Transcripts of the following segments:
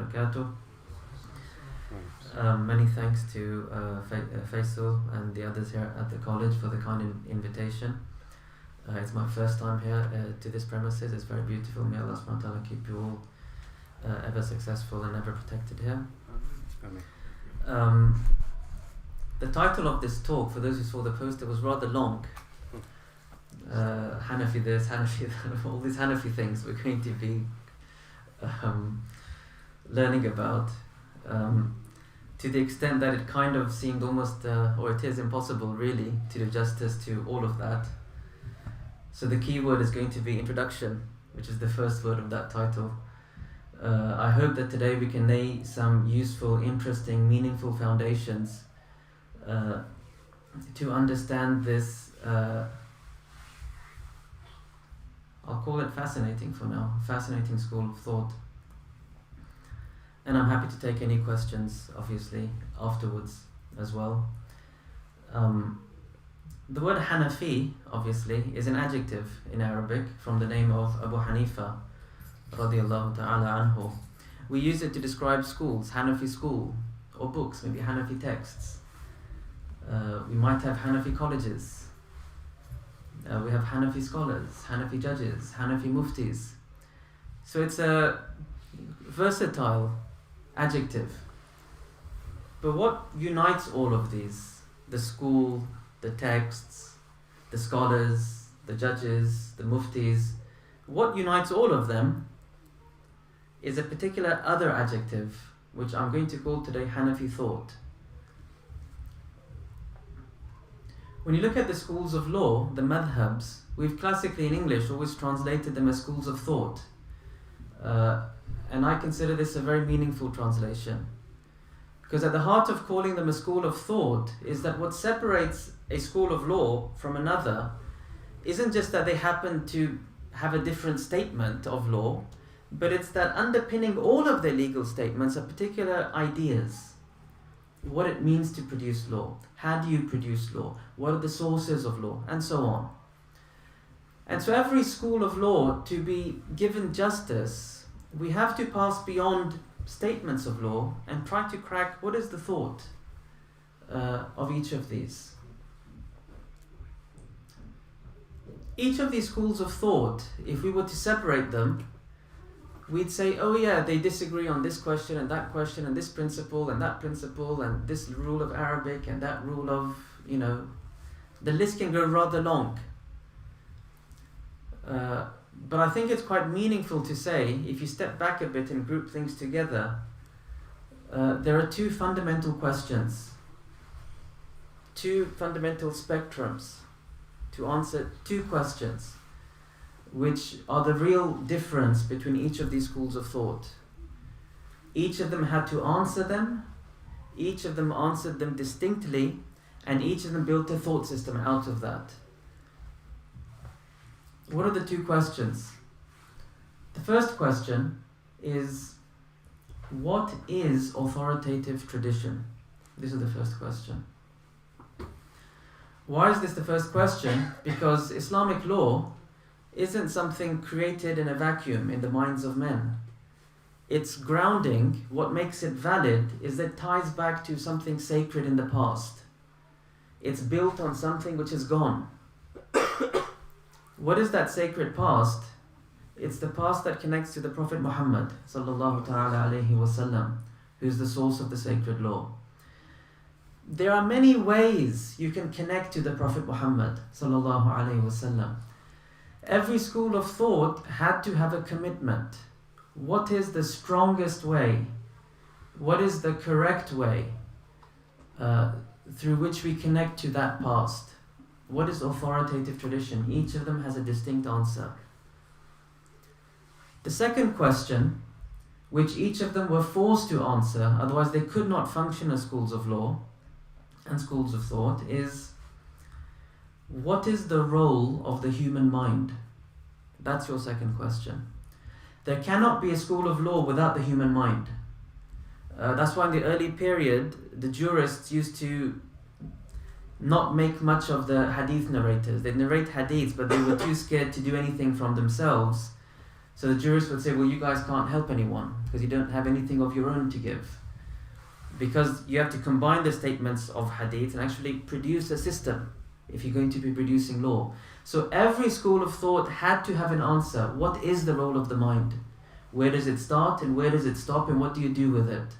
barakatuh. Many thanks to Faisal and the others here at the college for the kind invitation. It's my first time here to this premises. It's very beautiful. May Allah subhanahu wa ta'ala keep you all ever successful and ever protected here. The title of this talk, for those who saw the poster, was rather long. Hanafi this, Hanafi that, all these Hanafi things we're going to be learning about, to the extent that it kind of seemed almost, or it is impossible really, to do justice to all of that. So the key word is going to be introduction, which is the first word of that title. I hope that today we can lay some useful, interesting, meaningful foundations to understand this, I'll call it fascinating for now, fascinating school of thought. And I'm happy to take any questions, obviously, afterwards as well. The word Hanafi, obviously, is an adjective in Arabic from the name of Abu Hanifa, radiyallahu ta'ala anhu. We use it to describe schools, Hanafi school, or books, maybe Hanafi texts. We might have Hanafi colleges. We have Hanafi scholars, Hanafi judges, Hanafi muftis. So it's a versatile adjective. But what unites all of these? The school, the texts, the scholars, the judges, the muftis. What unites all of them is a particular other adjective, which I'm going to call today Hanafi thought. When you look at the schools of law, the madhabs, we've classically in English always translated them as schools of thought. And I consider this a very meaningful translation. Because at the heart of calling them a school of thought is that what separates a school of law from another isn't just that they happen to have a different statement of law, but it's that underpinning all of their legal statements are particular ideas. What it means to produce law, how do you produce law, what are the sources of law, and so on. And so every school of law, to be given justice, we have to pass beyond statements of law and try to crack what is the thought of each of these. Each of these schools of thought, if we were to separate them, we'd say, oh yeah, they disagree on this question and this principle and that principle and this rule of Arabic and that rule of, the list can go rather long. But I think it's quite meaningful to say, if you step back a bit and group things together, there are two fundamental questions, two fundamental spectrums to answer two questions, which are the real difference between each of these schools of thought. Each of them had to answer them, each of them answered them distinctly, and each of them built a thought system out of that. What are the two questions? The first question is, what is authoritative tradition? This is the first question. Why is this the first question? Because Islamic law isn't something created in a vacuum in the minds of men. Its grounding, what makes it valid, is that it ties back to something sacred in the past. It's built on something which is gone. What is that sacred past? It's the past that connects to the Prophet Muhammad sallallahu ta'ala alayhi wasallam, who's the source of the sacred law. There are many ways you can connect to the Prophet Muhammad sallallahu alayhi wasallam. Every school of thought had to have a commitment. What is the strongest way? What is the correct way through which we connect to that past? What is authoritative tradition? Each of them has a distinct answer. The second question, which each of them were forced to answer, otherwise they could not function as schools of law and schools of thought, is what is the role of the human mind? That's your second question. There cannot be a school of law without the human mind. That's why in the early period, the jurists used to not make much of the hadith narrators. They'd narrate hadiths, but they were too scared to do anything from themselves. So the jurist would say, well, you guys can't help anyone because you don't have anything of your own to give. Because you have to combine the statements of hadith and actually produce a system if you're going to be producing law. So every school of thought had to have an answer. What is the role of the mind? Where does it start and where does it stop, and what do you do with it?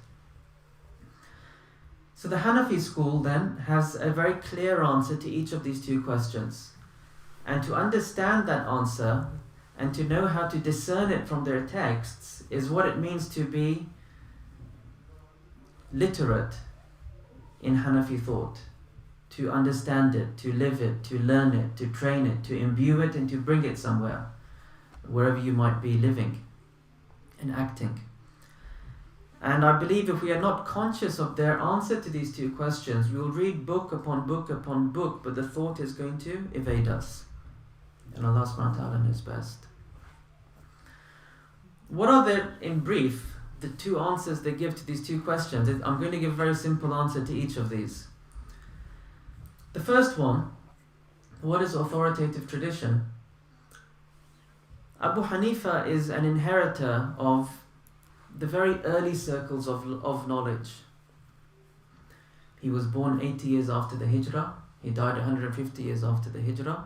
So the Hanafi school then has a very clear answer to each of these two questions. And to understand that answer and to know how to discern it from their texts is what it means to be literate in Hanafi thought. To understand it, to live it, to learn it, to train it, to imbue it, and to bring it somewhere, wherever you might be living and acting. And I believe if we are not conscious of their answer to these two questions, we will read book upon book upon book, but the thought is going to evade us. And Allah subhanahu wa ta'ala knows best. What are in brief, the two answers they give to these two questions? I'm going to give a very simple answer to each of these. The first one, what is authoritative tradition? Abu Hanifa is an inheritor of the very early circles of knowledge. He was born 80 years after the Hijrah. He died 150 years after the Hijrah.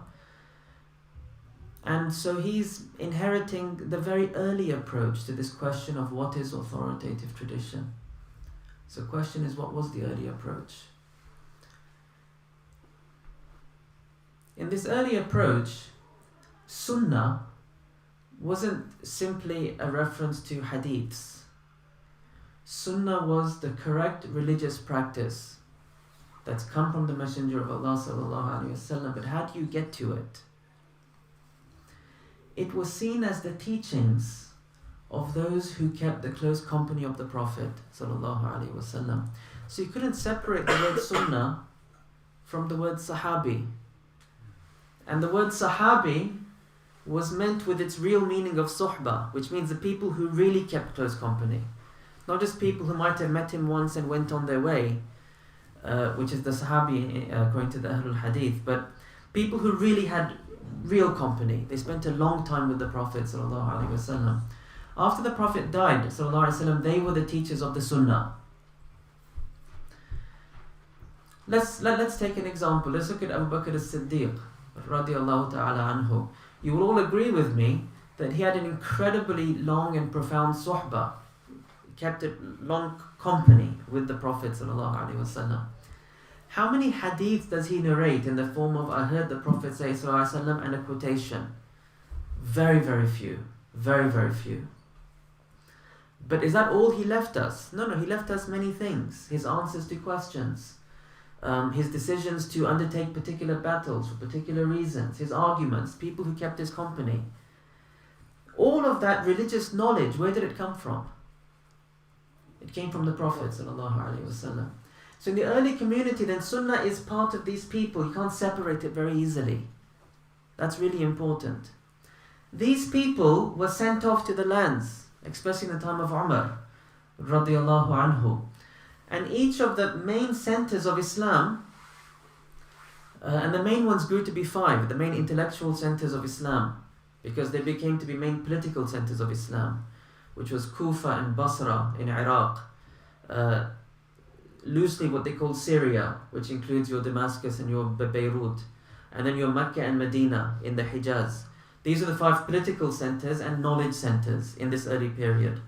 And so he's inheriting the very early approach to this question of what is authoritative tradition. So the question is, what was the early approach? In this early approach, Sunnah wasn't simply a reference to hadiths. Sunnah was the correct religious practice that's come from the Messenger of Allah sallallahu alaihi wasallam. But how do you get to it? It was seen as the teachings of those who kept the close company of the Prophet sallallahu alaihi wasallam. So you couldn't separate the word Sunnah from the word Sahabi. And the word Sahabi was meant with its real meaning of suhbah, which means the people who really kept close company. Not just people who might have met him once and went on their way, which is the Sahabi according to the Ahlul Hadith, but people who really had real company. They spent a long time with the Prophet ﷺ. After the Prophet died ﷺ, they were the teachers of the Sunnah. Let's take an example. Let's look at Abu Bakr as-Siddiq radiyallahu ta'ala anhu. You will all agree with me that he had an incredibly long and profound suhbah. He kept a long company with the Prophet ﷺ. How many hadith does he narrate in the form of I heard the Prophet say ﷺ and a quotation? Very, very few. Very, very few. But is that all he left us? No, he left us many things. His answers to questions. His decisions to undertake particular battles for particular reasons, his arguments, people who kept his company. All of that religious knowledge, where did it come from? It came from the Prophet ﷺ. So in the early community, then Sunnah is part of these people. You can't separate it very easily. That's really important. These people were sent off to the lands, especially in the time of Umar radiyallahu anhu. And each of the main centers of Islam, and the main ones grew to be 5, the main intellectual centers of Islam, because they became to be main political centers of Islam, which was Kufa and Basra in Iraq, loosely what they call Syria, which includes your Damascus and your Beirut, and then your Mecca and Medina in the Hijaz. These are the 5 political centers and knowledge centers in this early period.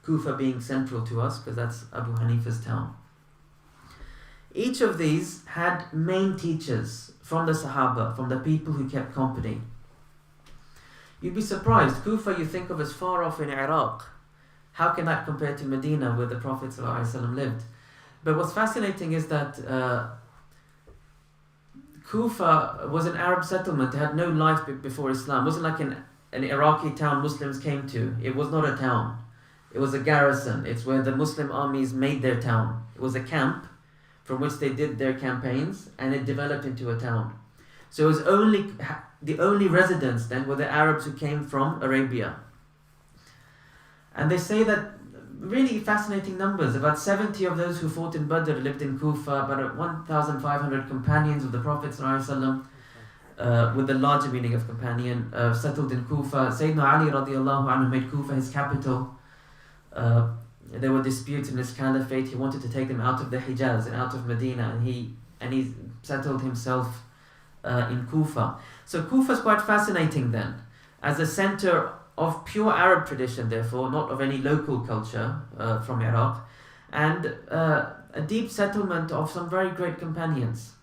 Kufa being central to us because that's Abu Hanifa's town. Each of these had main teachers from the Sahaba, from the people who kept company. You'd be surprised, Kufa you think of as far off in Iraq. How can that compare to Medina where the Prophet ﷺ lived? But what's fascinating is that Kufa was an Arab settlement. It had no life before Islam. It wasn't like an Iraqi town Muslims came to. It was not a town. It was a garrison. It's where the Muslim armies made their town. It was a camp from which they did their campaigns, and it developed into a town. So it was the only residents then were the Arabs who came from Arabia. And they say that really fascinating numbers. About 70 of those who fought in Badr lived in Kufa. About 1,500 companions of the Prophet ﷺ with the larger meaning of companion, settled in Kufa. Sayyidina Ali radiallahu anhu made Kufa his capital. There were disputes in his caliphate. He wanted to take them out of the Hijaz and out of Medina, and he settled himself in Kufa. So Kufa is quite fascinating then, as a center of pure Arab tradition, therefore, not of any local culture from Iraq, and a deep settlement of some very great companions.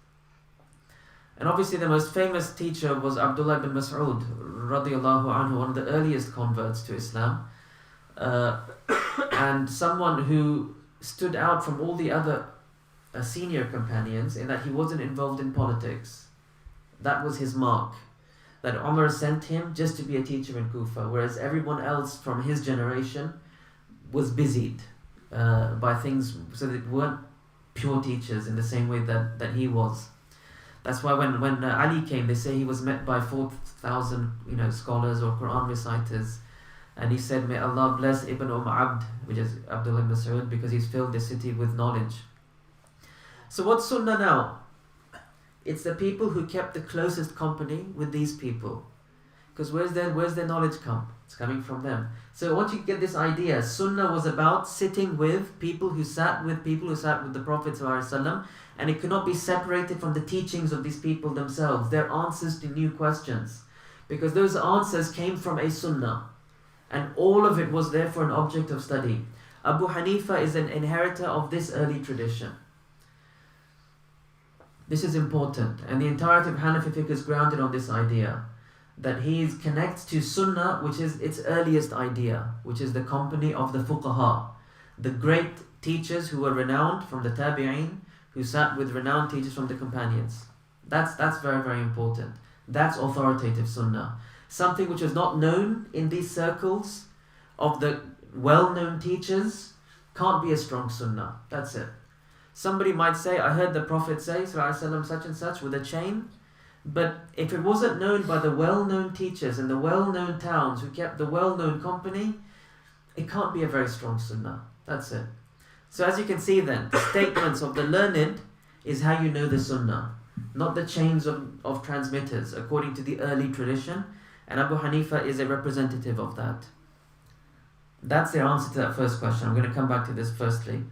And obviously the most famous teacher was Abdullah ibn Mas'ud radiallahu anhu, one of the earliest converts to Islam, and someone who stood out from all the other senior companions in that he wasn't involved in politics. That was his mark, that Umar sent him just to be a teacher in Kufa, whereas everyone else from his generation was busied by things, so they weren't pure teachers in the same way that he was. That's why when Ali came, they say he was met by 4,000 scholars or Quran reciters, and he said, "May Allah bless Ibn Abd," which is Abdullah ibn Mas'ud, because he's filled the city with knowledge. So what's Sunnah now? It's the people who kept the closest company with these people, because where's their knowledge come? It's coming from them. So once you get this idea, Sunnah was about sitting with people who sat with the Prophet ﷺ, and it could not be separated from the teachings of these people themselves, their answers to new questions, because those answers came from a Sunnah, and all of it was therefore an object of study. Abu Hanifa is an inheritor of this early tradition. This is important, and the entirety of Hanafi fiqh is grounded on this idea, that he connects to Sunnah, which is its earliest idea, which is the company of the fuqaha, the great teachers who were renowned from the tabi'een, who sat with renowned teachers from the companions. That's very, very important. That's authoritative Sunnah. Something which is not known in these circles of the well-known teachers can't be a strong Sunnah. That's it. Somebody might say, I heard the Prophet say, ﷺ, such and such, with a chain. But if it wasn't known by the well-known teachers in the well-known towns who kept the well-known company, it can't be a very strong Sunnah. That's it. So as you can see then, the statements of the learned is how you know the Sunnah, not the chains of transmitters, according to the early tradition. And Abu Hanifa is a representative of that. That's their answer to that first question. I'm going to come back to this firstly.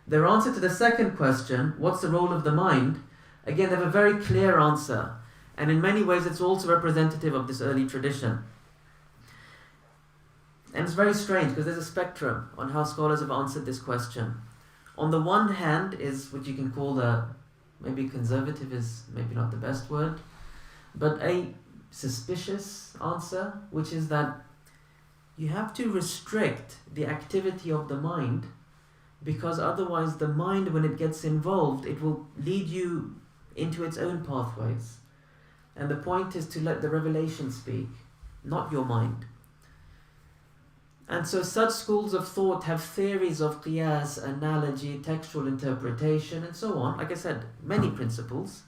Their answer to the second question, what's the role of the mind? Again, they have a very clear answer. And in many ways, it's also representative of this early tradition. And it's very strange because there's a spectrum on how scholars have answered this question. On the one hand is what you can call maybe conservative is maybe not the best word, but a suspicious answer, which is that you have to restrict the activity of the mind, because otherwise the mind, when it gets involved, it will lead you into its own pathways. And the point is to let the revelation speak, not your mind. And so such schools of thought have theories of qiyas, analogy, textual interpretation, and so on. Like I said, many principles,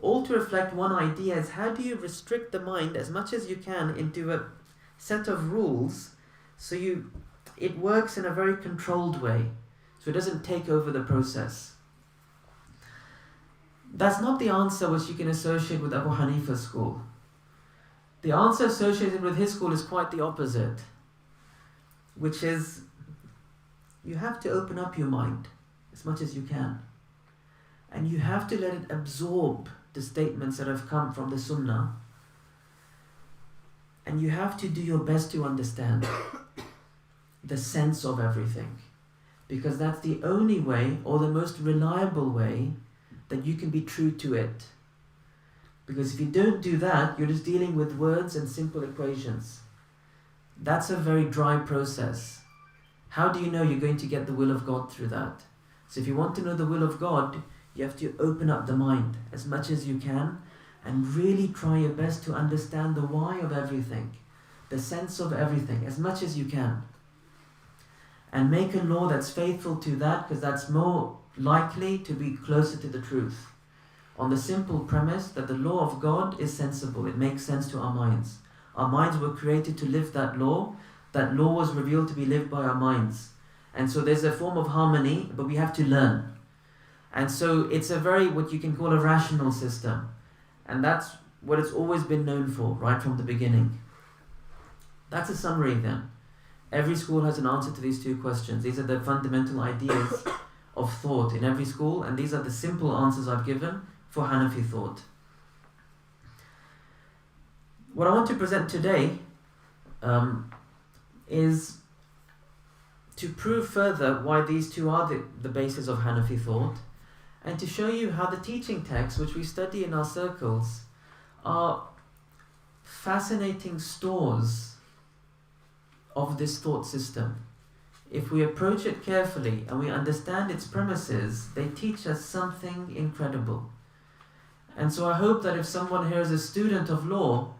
all to reflect one idea: is how do you restrict the mind as much as you can into a set of rules so it works in a very controlled way, so it doesn't take over the process. That's not the answer which you can associate with Abu Hanifa's school. The answer associated with his school is quite the opposite, which is you have to open up your mind as much as you can, and you have to let it absorb the statements that have come from the Sunnah, and you have to do your best to understand the sense of everything, because that's the only way, or the most reliable way, that you can be true to it. Because if you don't do that, you're just dealing with words and simple equations. That's a very dry process. How do you know you're going to get the will of God through that? So if you want to know the will of God, you have to open up the mind as much as you can and really try your best to understand the why of everything, the sense of everything, as much as you can. And make a law that's faithful to that, because that's more likely to be closer to the truth. On the simple premise that the law of God is sensible, it makes sense to our minds. Our minds were created to live that law. That law was revealed to be lived by our minds. And so there's a form of harmony, but we have to learn. And so it's a very, what you can call a rational system. And that's what it's always been known for, right from the beginning. That's a summary then. Every school has an answer to these two questions. These are the fundamental ideas of thought in every school, and these are the simple answers I've given for Hanafi thought. What I want to present today is to prove further why these two are the basis of Hanafi thought, and to show you how the teaching texts which we study in our circles are fascinating stores of this thought system. If we approach it carefully and we understand its premises, they teach us something incredible. And so I hope that if someone here is a student of law,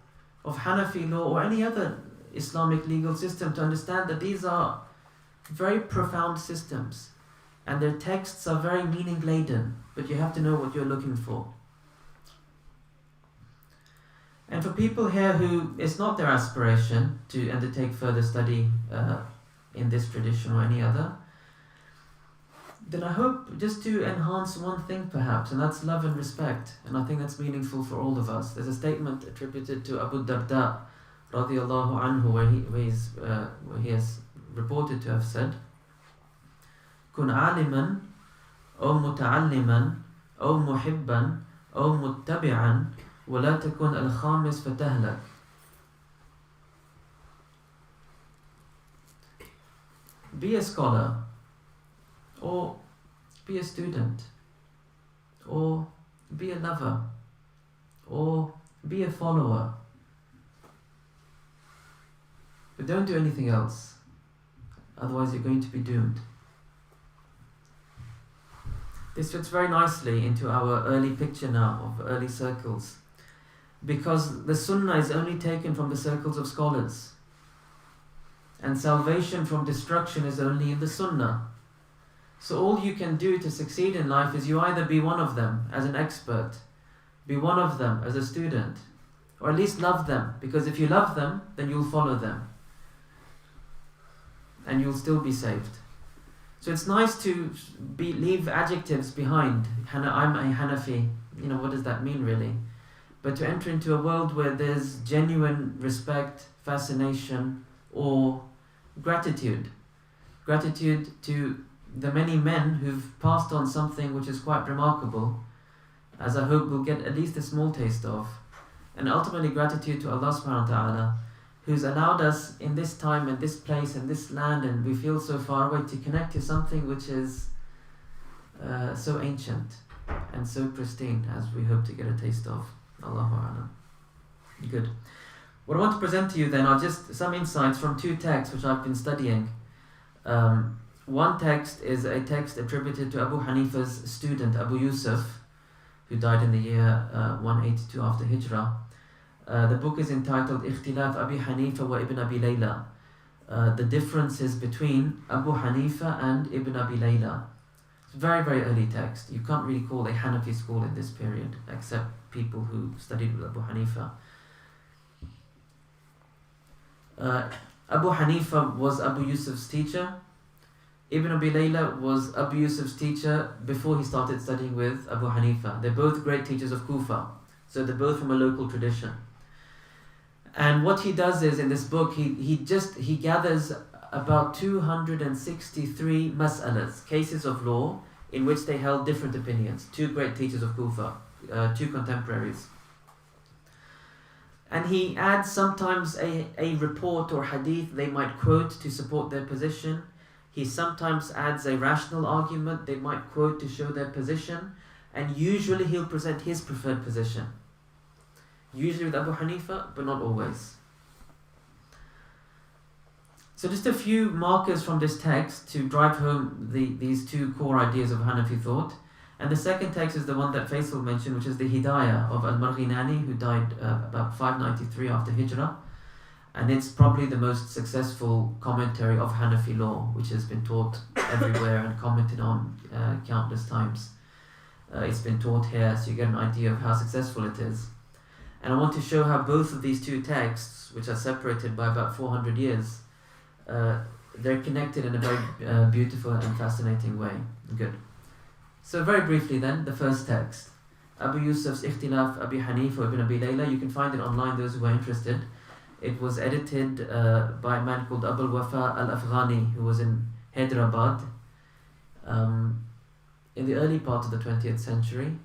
of Hanafi law or any other Islamic legal system, to understand that these are very profound systems and their texts are very meaning laden, but you have to know what you're looking for. And for people here who it's not their aspiration to undertake further study in this tradition or any other, then I hope just to enhance one thing perhaps, and that's love and respect. And I think that's meaningful for all of us. There's a statement attributed to Abu Darda radiyallahu anhu where he is reported to have said, "Kun aliman, aw muta'alliman, aw muhibban, aw muttabi'an, wa la takun al-khamis fatahlak." Be a scholar, or be a student, or be a lover, or be a follower. But don't do anything else, otherwise you're going to be doomed. This fits very nicely into our early picture now of early circles, because the Sunnah is only taken from the circles of scholars, and salvation from destruction is only in the Sunnah. So all you can do to succeed in life is you either be one of them as an expert, be one of them as a student, or at least love them, because if you love them, then you'll follow them and you'll still be saved. So it's nice to leave adjectives behind. I'm a Hanafi, what does that mean really? But to enter into a world where there's genuine respect, fascination, or gratitude to the many men who've passed on something which is quite remarkable, as I hope we'll get at least a small taste of, and ultimately gratitude to Allah subhanahu wa ta'ala, who's allowed us in this time and this place and this land, and we feel so far away, to connect to something which is so ancient and so pristine, as we hope to get a taste of. Allahu A'lam. Good. What I want to present to you then are just some insights from two texts which I've been studying. One text is a text attributed to Abu Hanifa's student, Abu Yusuf, who died in the year 182 after Hijrah. The book is entitled Ikhtilaf Abi Hanifa wa Ibn Abi Layla. The differences between Abu Hanifa and Ibn Abi Layla. It's a very, very early text. You can't really call a Hanafi school in this period, except people who studied with Abu Hanifa. Abu Hanifa was Abu Yusuf's teacher. Ibn Abi Layla was Abu Yusuf's teacher before he started studying with Abu Hanifa. They're both great teachers of Kufa, so they're both from a local tradition. And what he does is, in this book, he gathers about 263 mas'alas, cases of law, in which they held different opinions. Two great teachers of Kufa, two contemporaries. And he adds sometimes a report or hadith they might quote to support their position. He sometimes adds a rational argument they might quote to show their position. And usually he'll present his preferred position. Usually with Abu Hanifa, but not always. So just a few markers from this text to drive home these two core ideas of Hanafi thought. And the second text is the one that Faisal mentioned, which is the Hidāyah of al-Marghīnānī, who died about 593 after Hijrah. And it's probably the most successful commentary of Hanafi law, which has been taught everywhere and commented on countless times. It's been taught here, so you get an idea of how successful it is. And I want to show how both of these two texts, which are separated by about 400 years, they're connected in a very beautiful and fascinating way. Good. So very briefly then, the first text. Abu Yusuf's Ikhtilaf Abi Hanif or Ibn Abi Layla. You can find it online, those who are interested. It was edited by a man called Abul Wafa al-Afghani, who was in Hyderabad in the early part of the 20th century,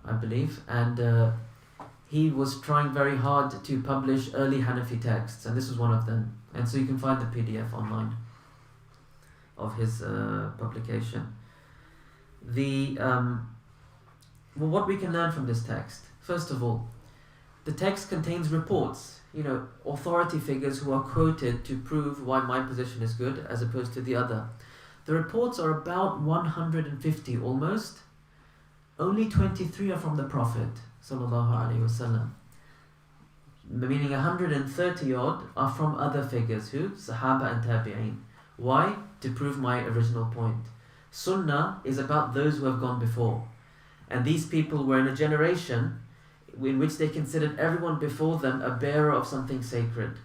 I believe, and he was trying very hard to publish early Hanafi texts, and this was one of them. And so you can find the PDF online of his publication. Well, what we can learn from this text, first of all, the text contains reports, authority figures who are quoted to prove why my position is good as opposed to the other. The reports are about 150 almost. Only 23 are from the Prophet sallallahu alaihi wasallam. Meaning 130 odd are from other figures. Who? Sahaba and Tabi'een. Why? To prove my original point. Sunnah is about those who have gone before. And these people were in a generation in which they considered everyone before them a bearer of something sacred.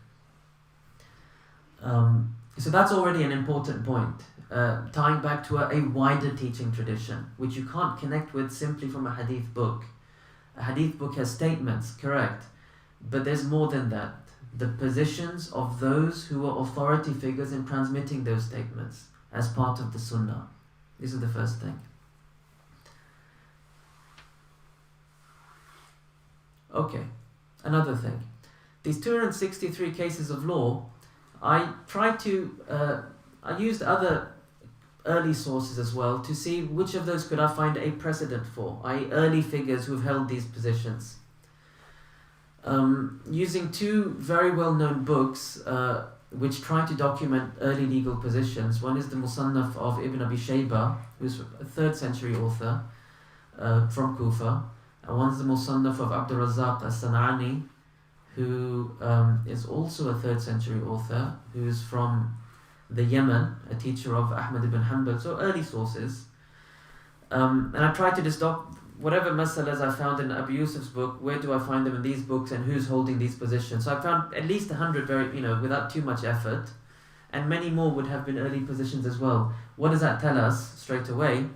So that's already an important point. Tying back to a wider teaching tradition, which you can't connect with simply from a hadith book. A hadith book has statements, correct, but there's more than that. The positions of those who are authority figures in transmitting those statements as part of the sunnah. This is the first thing. Okay, another thing. These 263 cases of law, I used other early sources as well to see which of those could I find a precedent for, i.e. early figures who've held these positions. Using two very well-known books which try to document early legal positions. One is the Musannaf of Ibn Abi Shayba, who's a 3rd century author from Kufa, and one's the Musannaf of Abdul Razzaq as-San'ani, who is also a 3rd century author, who's from the Yemen, a teacher of Ahmad ibn Hanbal, so early sources. And I tried to just whatever masalas I found in Abu Yusuf's book, where do I find them in these books and who's holding these positions. So I found at least 100 without too much effort, and many more would have been early positions as well. What does that tell us straight away?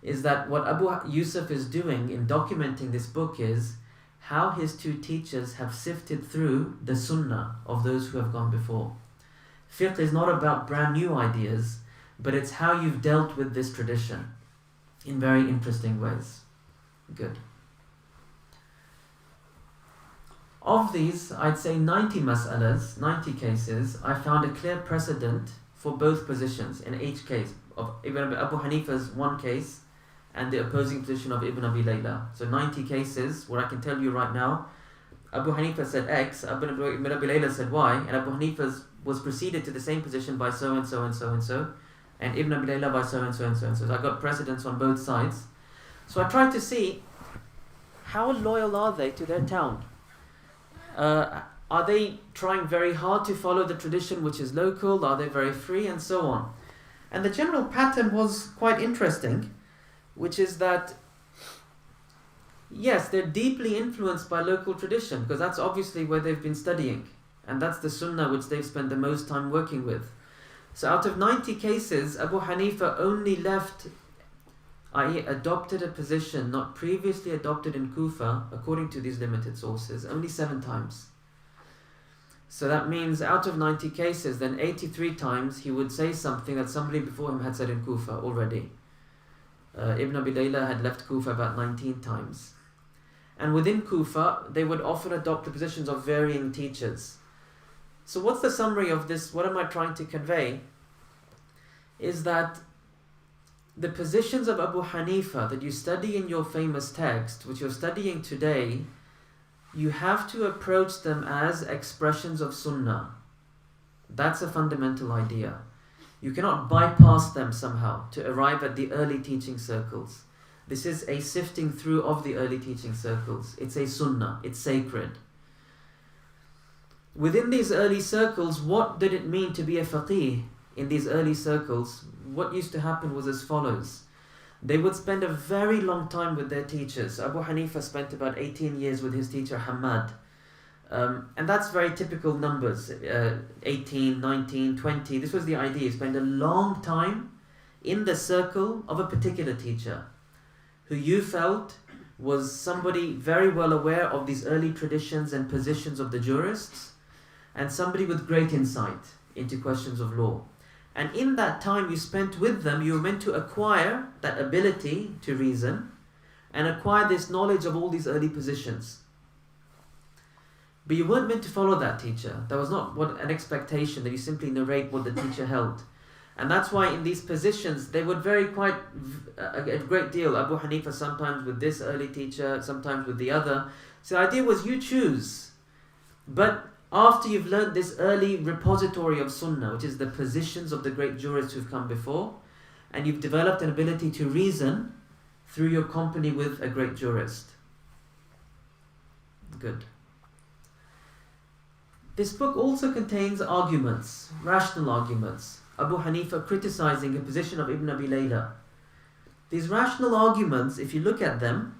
Is that what Abu Yusuf is doing in documenting this book is how his two teachers have sifted through the sunnah of those who have gone before. Fiqh is not about brand new ideas, but it's how you've dealt with this tradition in very interesting ways. Good. Of these, I'd say 90 mas'alas, 90 cases, I found a clear precedent for both positions in each case. Of Abu Hanifa's one case and the opposing position of Ibn Abi Layla. So 90 cases where I can tell you right now, Abu Hanifa said X, Ibn Abi Layla said Y, and Abu Hanifa was preceded to the same position by so and so and so and so, and Ibn Abi Layla by so and so and so and so. So I got precedents on both sides. So I tried to see how loyal are they to their town. Are they trying very hard to follow the tradition which is local? Are they very free? And so on. And the general pattern was quite interesting, which is that yes, they're deeply influenced by local tradition, because that's obviously where they've been studying, and that's the sunnah which they've spent the most time working with. So out of 90 cases, Abu Hanifa only left, i.e. adopted a position not previously adopted in Kufa, according to these limited sources, only 7 times. So that means out of 90 cases, then 83 times he would say something that somebody before him had said in Kufa already. Ibn Abi Layla had left Kufa about 19 times. And within Kufa, they would often adopt the positions of varying teachers. So what's the summary of this? What am I trying to convey? Is that the positions of Abu Hanifa that you study in your famous text, which you're studying today, you have to approach them as expressions of sunnah. That's a fundamental idea. You cannot bypass them somehow to arrive at the early teaching circles. This is a sifting through of the early teaching circles. It's a sunnah, it's sacred. Within these early circles, what did it mean to be a faqih in these early circles? What used to happen was as follows. They would spend a very long time with their teachers. Abu Hanifa spent about 18 years with his teacher Hamad. And that's very typical numbers, 18, 19, 20. This was the idea. Spend a long time in the circle of a particular teacher who you felt was somebody very well aware of these early traditions and positions of the jurists, and somebody with great insight into questions of law. And in that time you spent with them, you were meant to acquire that ability to reason and acquire this knowledge of all these early positions. But you weren't meant to follow that teacher. That was not an expectation that you simply narrate what the teacher held. And that's why in these positions, they would vary quite a great deal. Abu Hanifa sometimes with this early teacher, sometimes with the other. So the idea was you choose. But after you've learned this early repository of Sunnah, which is the positions of the great jurists who've come before, and you've developed an ability to reason through your company with a great jurist. Good. This book also contains arguments, rational arguments. Abu Hanifa criticizing the position of Ibn Abi Layla. These rational arguments, if you look at them,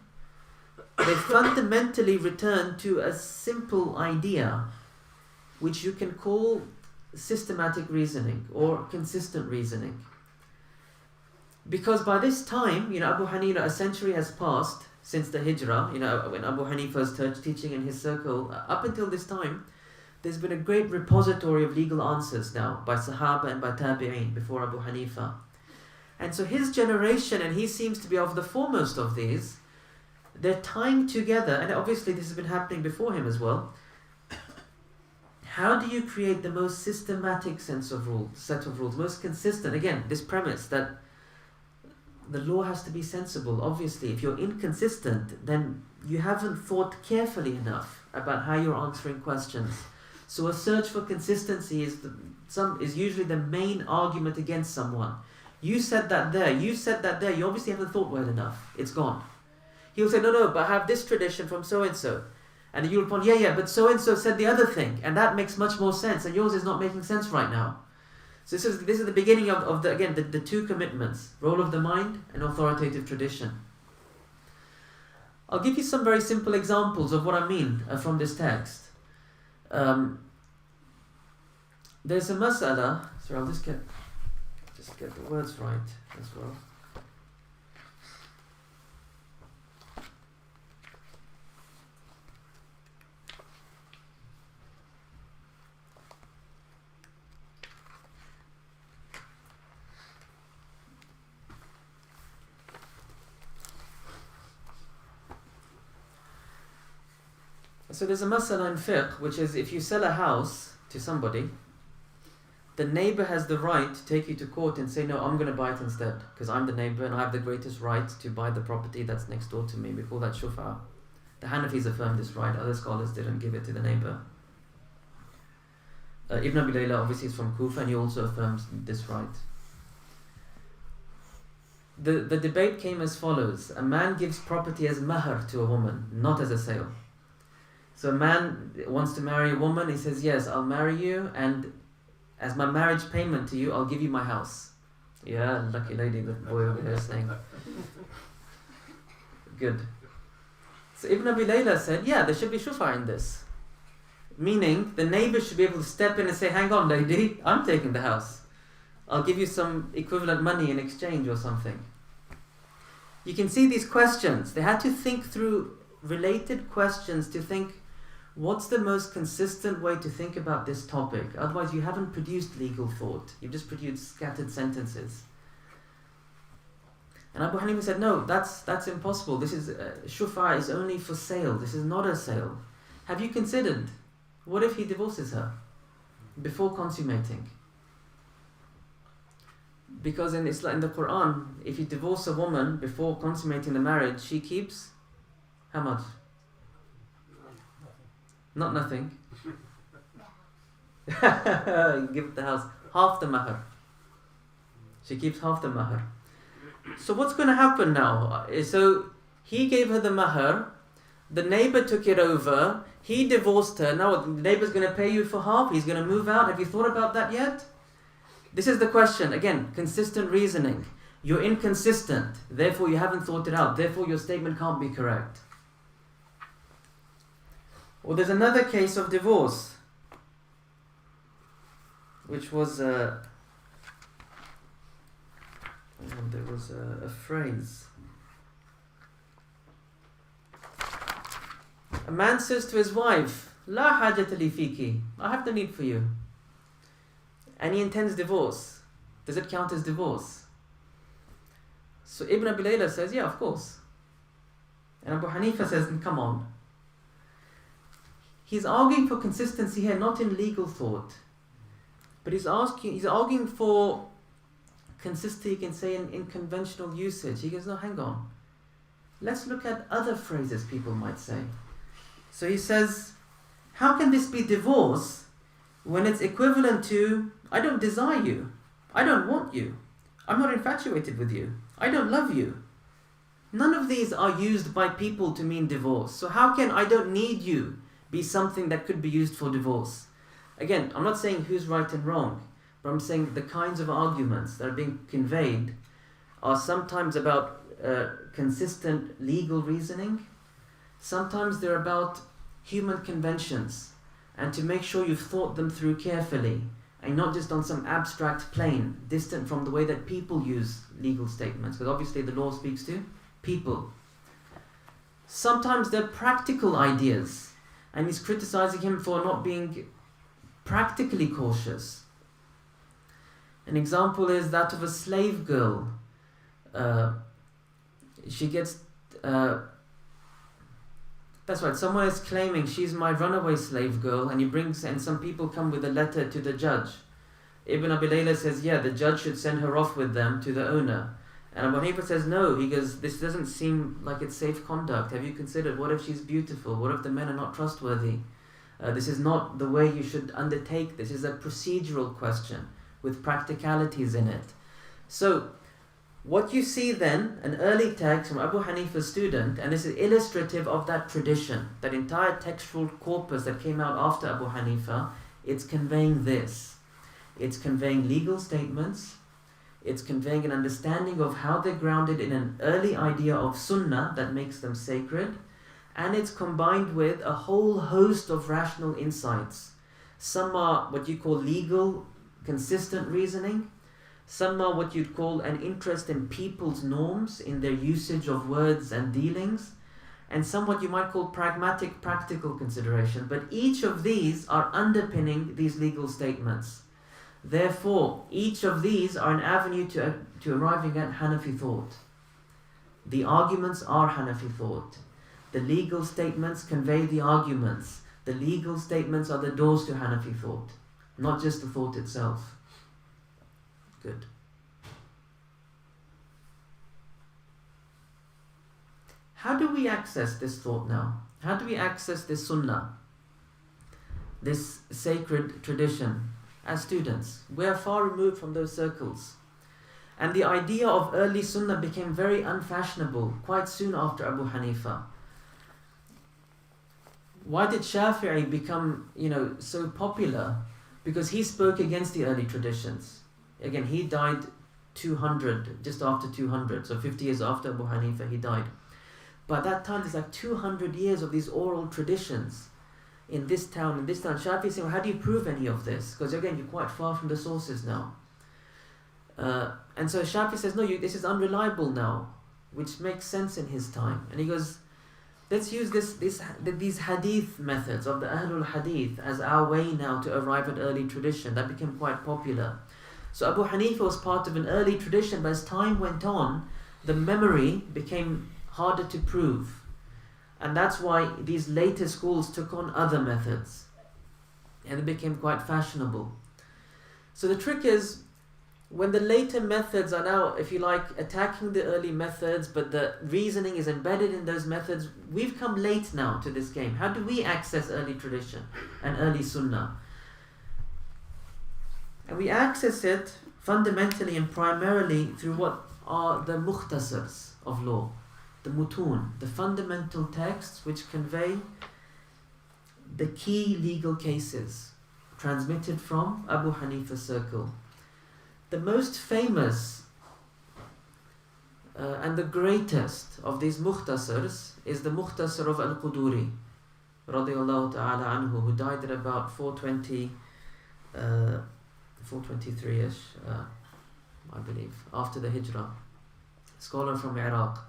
they fundamentally return to a simple idea which you can call systematic reasoning or consistent reasoning. Because by this time, Abu Hanifa, a century has passed since the Hijrah, when Abu Hanifa was teaching in his circle, up until this time, there's been a great repository of legal answers now by Sahaba and by Tabi'een before Abu Hanifa. And so his generation, and he seems to be of the foremost of these, they're tying together, and obviously this has been happening before him as well. How do you create the most systematic set of rules, most consistent? Again, this premise that the law has to be sensible. Obviously, if you're inconsistent, then you haven't thought carefully enough about how you're answering questions. So a search for consistency is usually the main argument against someone. You said that there, you said that there, you obviously haven't thought well enough. It's gone. He'll say, no, but I have this tradition from so-and-so. And you'll respond, yeah, but so-and-so said the other thing. And that makes much more sense. And yours is not making sense right now. So this is the beginning of the two commitments. Role of the mind and authoritative tradition. I'll give you some very simple examples of what I mean from this text. There's a mas'ala. Sorry, I'll just get the words right as well. So there's a mas'ala in fiqh, which is if you sell a house to somebody, the neighbor has the right to take you to court and say, no, I'm going to buy it instead, because I'm the neighbor and I have the greatest right to buy the property that's next door to me. We call that shufa. The Hanafis affirm this right. Other scholars didn't give it to the neighbor. Ibn Abi Layla obviously is from Kufa, and he also affirms this right. The debate came as follows. A man gives property as mahar to a woman, not as a sale. So a man wants to marry a woman, he says, yes, I'll marry you, and as my marriage payment to you, I'll give you my house. Yeah, lucky lady, the boy over here saying. Good. So Ibn Abi Layla said, yeah, there should be shufa in this. Meaning, the neighbor should be able to step in and say, hang on lady, I'm taking the house. I'll give you some equivalent money in exchange or something. You can see these questions. They had to think through related questions to think, what's the most consistent way to think about this topic? Otherwise, you haven't produced legal thought. You've just produced scattered sentences. And Abu Hanifa said, no, that's impossible. This is shufa is only for sale. This is not a sale. Have you considered, what if he divorces her before consummating? Because in Islam, in the Quran, if you divorce a woman before consummating the marriage, she keeps how much? Not nothing. Give the house half the mahar. She keeps half the mahar. So what's going to happen now? So he gave her the mahar, the neighbor took it over, he divorced her. Now the neighbor's going to pay you for half, he's going to move out. Have you thought about that yet? This is the question. Again, consistent reasoning. You're inconsistent, therefore you haven't thought it out, therefore your statement can't be correct. Or there's another case of divorce, which was there was a phrase. A man says to his wife, La hajata li fiki, I have no need for you. And he intends divorce. Does it count as divorce? So Ibn Abi Layla says, yeah, of course. And Abu Hanifa says, come on. He's arguing for consistency here, not in legal thought. But he's arguing for consistency, you can say, in conventional usage. He goes, no, hang on. Let's look at other phrases people might say. So he says, how can this be divorce when it's equivalent to, I don't desire you, I don't want you, I'm not infatuated with you, I don't love you. None of these are used by people to mean divorce. So how can I don't need you be something that could be used for divorce? Again, I'm not saying who's right and wrong, but I'm saying the kinds of arguments that are being conveyed are sometimes about consistent legal reasoning. Sometimes they're about human conventions, and to make sure you've thought them through carefully and not just on some abstract plane, distant from the way that people use legal statements, because obviously the law speaks to people. Sometimes they're practical ideas, and he's criticizing him for not being practically cautious. An example is that of a slave girl. She gets... that's right, someone is claiming she's my runaway slave girl, and some people come with a letter to the judge. Ibn Abi Layla says, yeah, the judge should send her off with them to the owner. And Abu Hanifa says, no. He goes, this doesn't seem like it's safe conduct. Have you considered, what if she's beautiful? What if the men are not trustworthy? This is not the way you should undertake this. This is a procedural question with practicalities in it. So, what you see then, an early text from Abu Hanifa's student, and this is illustrative of that tradition, that entire textual corpus that came out after Abu Hanifa, it's conveying this. It's conveying legal statements, it's conveying an understanding of how they're grounded in an early idea of sunnah that makes them sacred, and it's combined with a whole host of rational insights. Some are what you call legal, consistent reasoning. Some are what you'd call an interest in people's norms, in their usage of words and dealings, and some what you might call pragmatic, practical consideration. But each of these are underpinning these legal statements. Therefore, each of these are an avenue to arriving at Hanafi thought. The arguments are Hanafi thought. The legal statements convey the arguments. The legal statements are the doors to Hanafi thought, not just the thought itself. Good. How do we access this thought now? How do we access this sunnah, this sacred tradition as students? We are far removed from those circles. And the idea of early sunnah became very unfashionable quite soon after Abu Hanifa. Why did Shafi'i become, so popular? Because he spoke against the early traditions. Again, he died 200, just after 200, so 50 years after Abu Hanifa, he died. By that time, there's like 200 years of these oral traditions in this town, Shafi is saying, well, how do you prove any of this? Because again, you're quite far from the sources now. And so Shafi says, no, this is unreliable now, which makes sense in his time. And he goes, let's use these hadith methods of the Ahlul Hadith as our way now to arrive at early tradition. That became quite popular. So Abu Hanifa was part of an early tradition, but as time went on, the memory became harder to prove. And that's why these later schools took on other methods. And it became quite fashionable. So the trick is, when the later methods are now, if you like, attacking the early methods, but the reasoning is embedded in those methods, we've come late now to this game. How do we access early tradition and early sunnah? And we access it fundamentally and primarily through what are the mukhtasars of law, the mutun, the fundamental texts which convey the key legal cases transmitted from Abu Hanifa's circle. The most famous and the greatest of these mukhtasars is the mukhtasar of al-Quduri, radiyallahu ta'ala anhu, who died at about 423-ish, I believe, after the Hijrah, scholar from Iraq.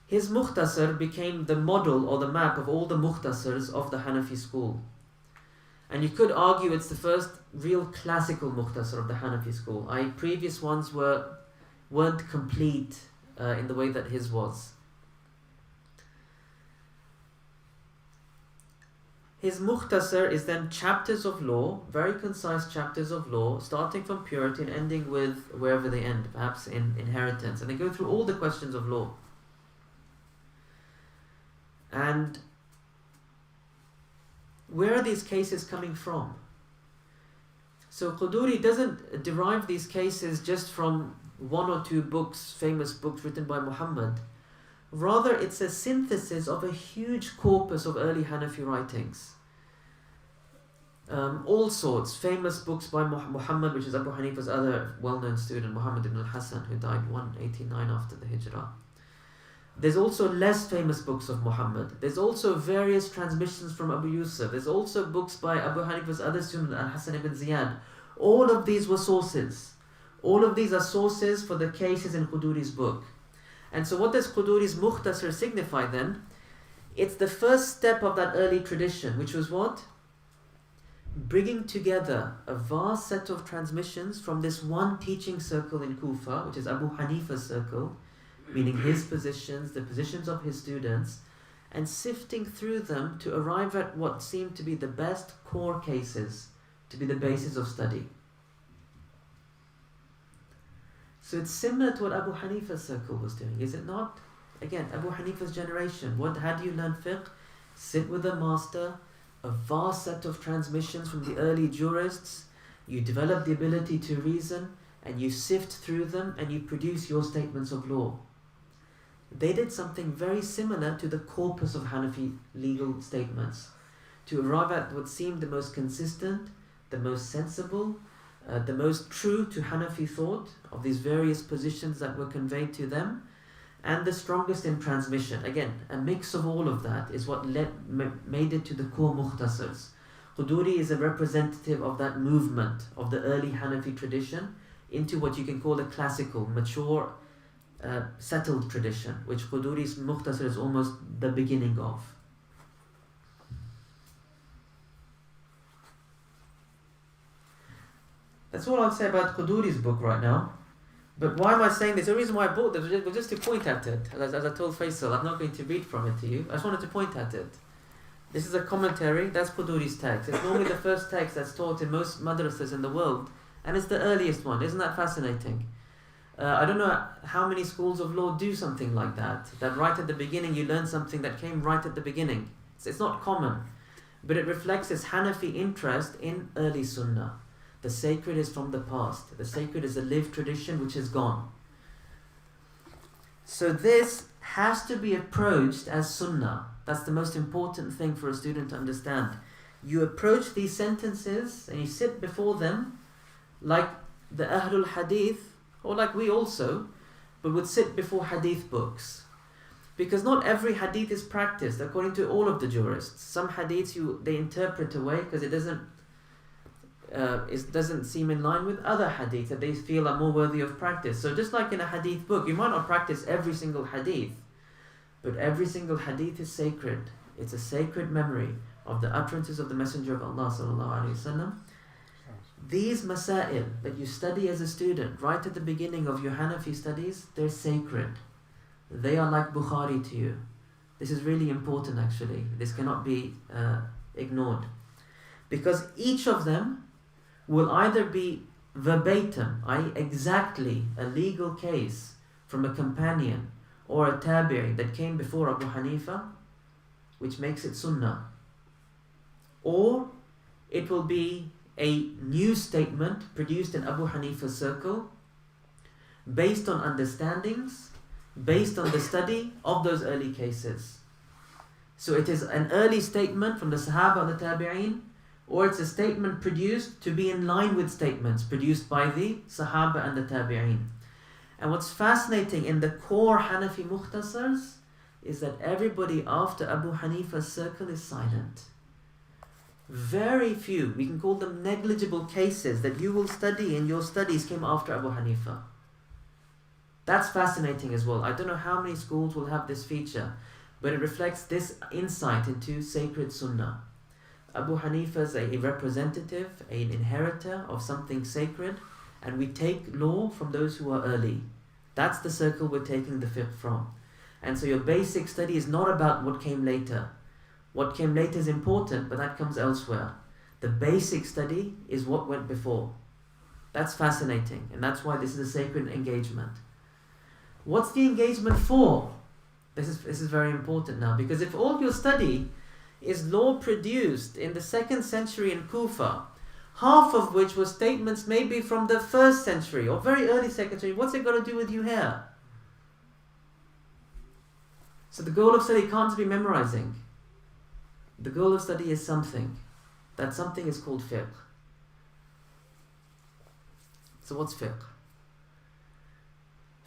His Mukhtasar became the model or the map of all the Mukhtasars of the Hanafi school. And you could argue it's the first real classical Mukhtasar of the Hanafi school. Previous ones weren't complete in the way that his was. His Mukhtasar is then chapters of law, very concise chapters of law, starting from purity and ending with wherever they end, perhaps in inheritance. And they go through all the questions of law. And where are these cases coming from? So Quduri doesn't derive these cases just from one or two books, famous books written by Muhammad. Rather, it's a synthesis of a huge corpus of early Hanafi writings. All sorts, famous books by Muhammad, which is Abu Hanifa's other well-known student, Muhammad ibn al-Hasan, who died 189 after the Hijrah. There's also less famous books of Muhammad. There's also various transmissions from Abu Yusuf. There's also books by Abu Hanifa's other student, Al-Hasan ibn Ziyad. All of these were sources. All of these are sources for the cases in Quduri's book. And so what does Quduri's Mukhtasar signify then? It's the first step of that early tradition, which was what? Bringing together a vast set of transmissions from this one teaching circle in Kufa, which is Abu Hanifa's circle, meaning his positions, the positions of his students, and sifting through them to arrive at what seemed to be the best core cases, to be the basis of study. So it's similar to what Abu Hanifa's circle was doing, is it not? Again, Abu Hanifa's generation, how do you learn fiqh? Sit with a master, a vast set of transmissions from the early jurists, you develop the ability to reason, and you sift through them, and you produce your statements of law. They did something very similar to the corpus of Hanafi legal statements, to arrive at what seemed the most consistent, the most sensible, the most true to Hanafi thought of these various positions that were conveyed to them, and the strongest in transmission. Again, a mix of all of that is what made it to the core Mukhtasars. Quduri is a representative of that movement of the early Hanafi tradition into what you can call a classical, mature, settled tradition, which Quduri's Mukhtasar is almost the beginning of. That's all I'll say about Quduri's book right now. But why am I saying this? The reason why I bought this was just to point at it. As I told Faisal, I'm not going to read from it to you. I just wanted to point at it. This is a commentary. That's Quduri's text. It's normally the first text that's taught in most madrasas in the world. And it's the earliest one. Isn't that fascinating? I don't know how many schools of law do something like that. That right at the beginning you learn something that came right at the beginning. It's not common. But it reflects this Hanafi interest in early Sunnah. The sacred is from the past. The sacred is a lived tradition which is gone. So this has to be approached as Sunnah. That's the most important thing for a student to understand. You approach these sentences and you sit before them like the Ahlul Hadith, or like we also, but would sit before Hadith books. Because not every Hadith is practiced according to all of the jurists. Some Hadiths they interpret away because it doesn't seem in line with other Hadith that they feel are more worthy of practice. So just like in a Hadith book, you might not practice every single Hadith, but every single Hadith is sacred. It's a sacred memory of the utterances of the Messenger of Allah sallallahu alaihi wasallam. These masail that you study as a student right at the beginning of your Hanafi studies, they're sacred. They are like Bukhari to you. This is really important actually. This cannot be ignored. Because each of them will either be verbatim, i.e. exactly a legal case from a companion or a tabi'i that came before Abu Hanifa, which makes it sunnah. Or it will be a new statement produced in Abu Hanifa's circle based on understandings, based on the study of those early cases. So it is an early statement from the Sahaba and the Tabi'een, or it's a statement produced to be in line with statements produced by the Sahaba and the Tabi'een. And what's fascinating in the core Hanafi Mukhtasars is that everybody after Abu Hanifa's circle is silent. Very few, we can call them negligible cases that you will study in your studies came after Abu Hanifa. That's fascinating as well. I don't know how many schools will have this feature, but it reflects this insight into sacred sunnah. Abu Hanifa is a representative, an inheritor of something sacred, and we take law from those who are early. That's the circle we're taking the fiqh from. And so your basic study is not about what came later. What came later is important, but that comes elsewhere. The basic study is what went before. That's fascinating, and that's why this is a sacred engagement. What's the engagement for? This is very important now, because if all your study is law produced in the 2nd century in Kufa, half of which were statements maybe from the 1st century or very early 2nd century, what's it got to do with you here? So the goal of study can't be memorizing. The goal of study is something. That something is called fiqh. So what's fiqh?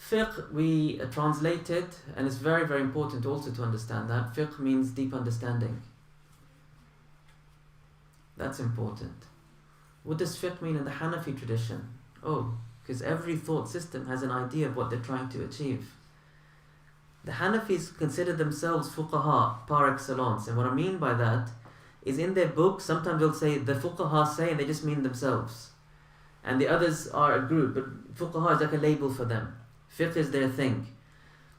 Fiqh, we translate it, and it's very, very important also to understand that. Fiqh means deep understanding. That's important. What does fiqh mean in the Hanafi tradition? Oh, because every thought system has an idea of what they're trying to achieve. The Hanafis consider themselves fuqaha par excellence, and what I mean by that is in their book, sometimes they'll say the fuqaha say, and they just mean themselves. And the others are a group, but fuqaha is like a label for them. Fiqh is their thing.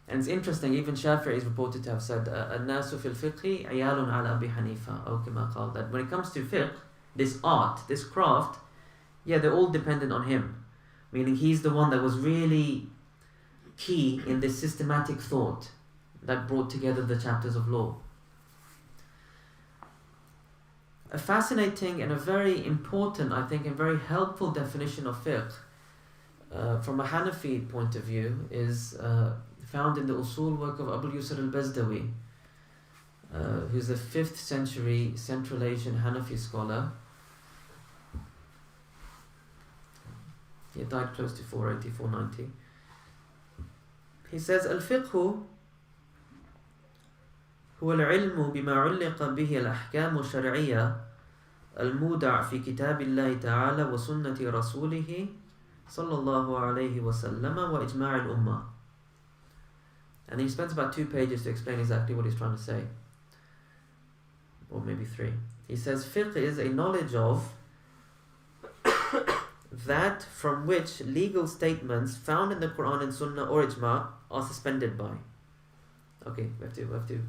And it's interesting, even Shafi is reported to have said, الناس في الفقه عيال على أبي حنيفة, أو كما قال, that when it comes to fiqh, this art, this craft, yeah, they're all dependent on him. Meaning he's the one that was really key in this systematic thought that brought together the chapters of law. A fascinating and a very important, I think, and very helpful definition of fiqh from a Hanafi point of view is found in the usul work of Abu Yusr al-Bazdawi, who's a 5th century Central Asian Hanafi scholar. He died close to 480, 490. He says, الفقه هو العلم بما علق به الأحكام الشرعية المودع في كتاب الله تعالى وسنة رسوله صلى الله عليه وسلم وإجماع الأمة. And he spends about 2 pages to explain exactly what he's trying to say. Or maybe 3. He says, fiqh is a knowledge of that from which legal statements found in the Quran and Sunnah or Ijma are suspended by. Okay, we have to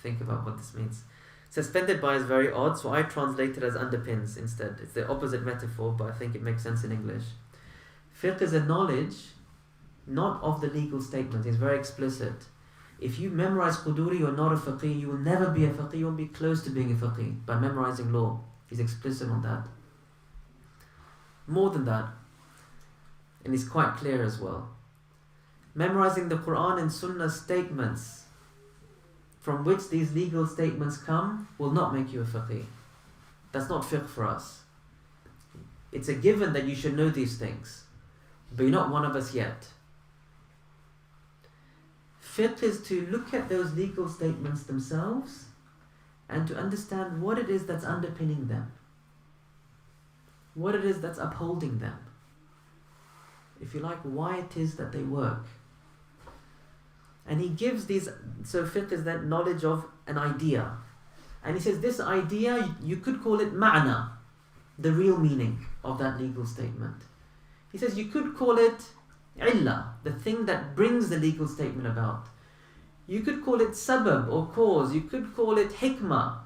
think about what this means. Suspended by is very odd, so I translate it as underpins instead. It's the opposite metaphor, but I think it makes sense in English. Fiqh is a knowledge not of the legal statement. It's very explicit. If you memorize Quduri, you're not a faqih. You will never be a faqih. You won't be close to being a faqih by memorizing law. He's explicit on that. More than that, and he's quite clear as well. Memorizing the Quran and Sunnah statements from which these legal statements come will not make you a faqih. That's not fiqh for us. It's a given that you should know these things, but you're not one of us yet. Fiqh is to look at those legal statements themselves and to understand what it is that's underpinning them, what it is that's upholding them, if you like, why it is that they work. And he gives these, so fiqh is that knowledge of an idea. And he says this idea, you could call it ma'na, the real meaning of that legal statement. He says you could call it illah, the thing that brings the legal statement about. You could call it sabab or cause. You could call it hikmah.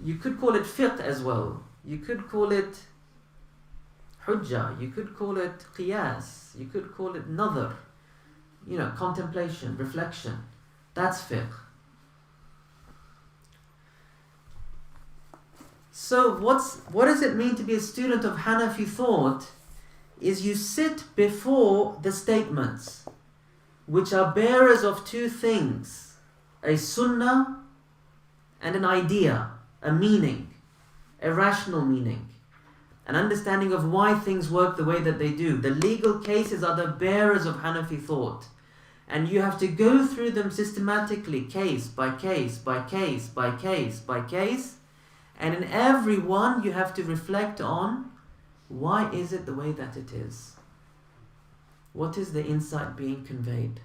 You could call it fiqh as well. You could call it hujjah. You could call it qiyas. You could call it nadhr. Contemplation, reflection. That's fiqh. So what does it mean to be a student of Hanafi thought? Is you sit before the statements which are bearers of 2 things, a sunnah and an idea, a meaning, a rational meaning, an understanding of why things work the way that they do. The legal cases are the bearers of Hanafi thought, and you have to go through them systematically, case by case by case by case by case, and in every one you have to reflect on, why is it the way that it is? What is the insight being conveyed?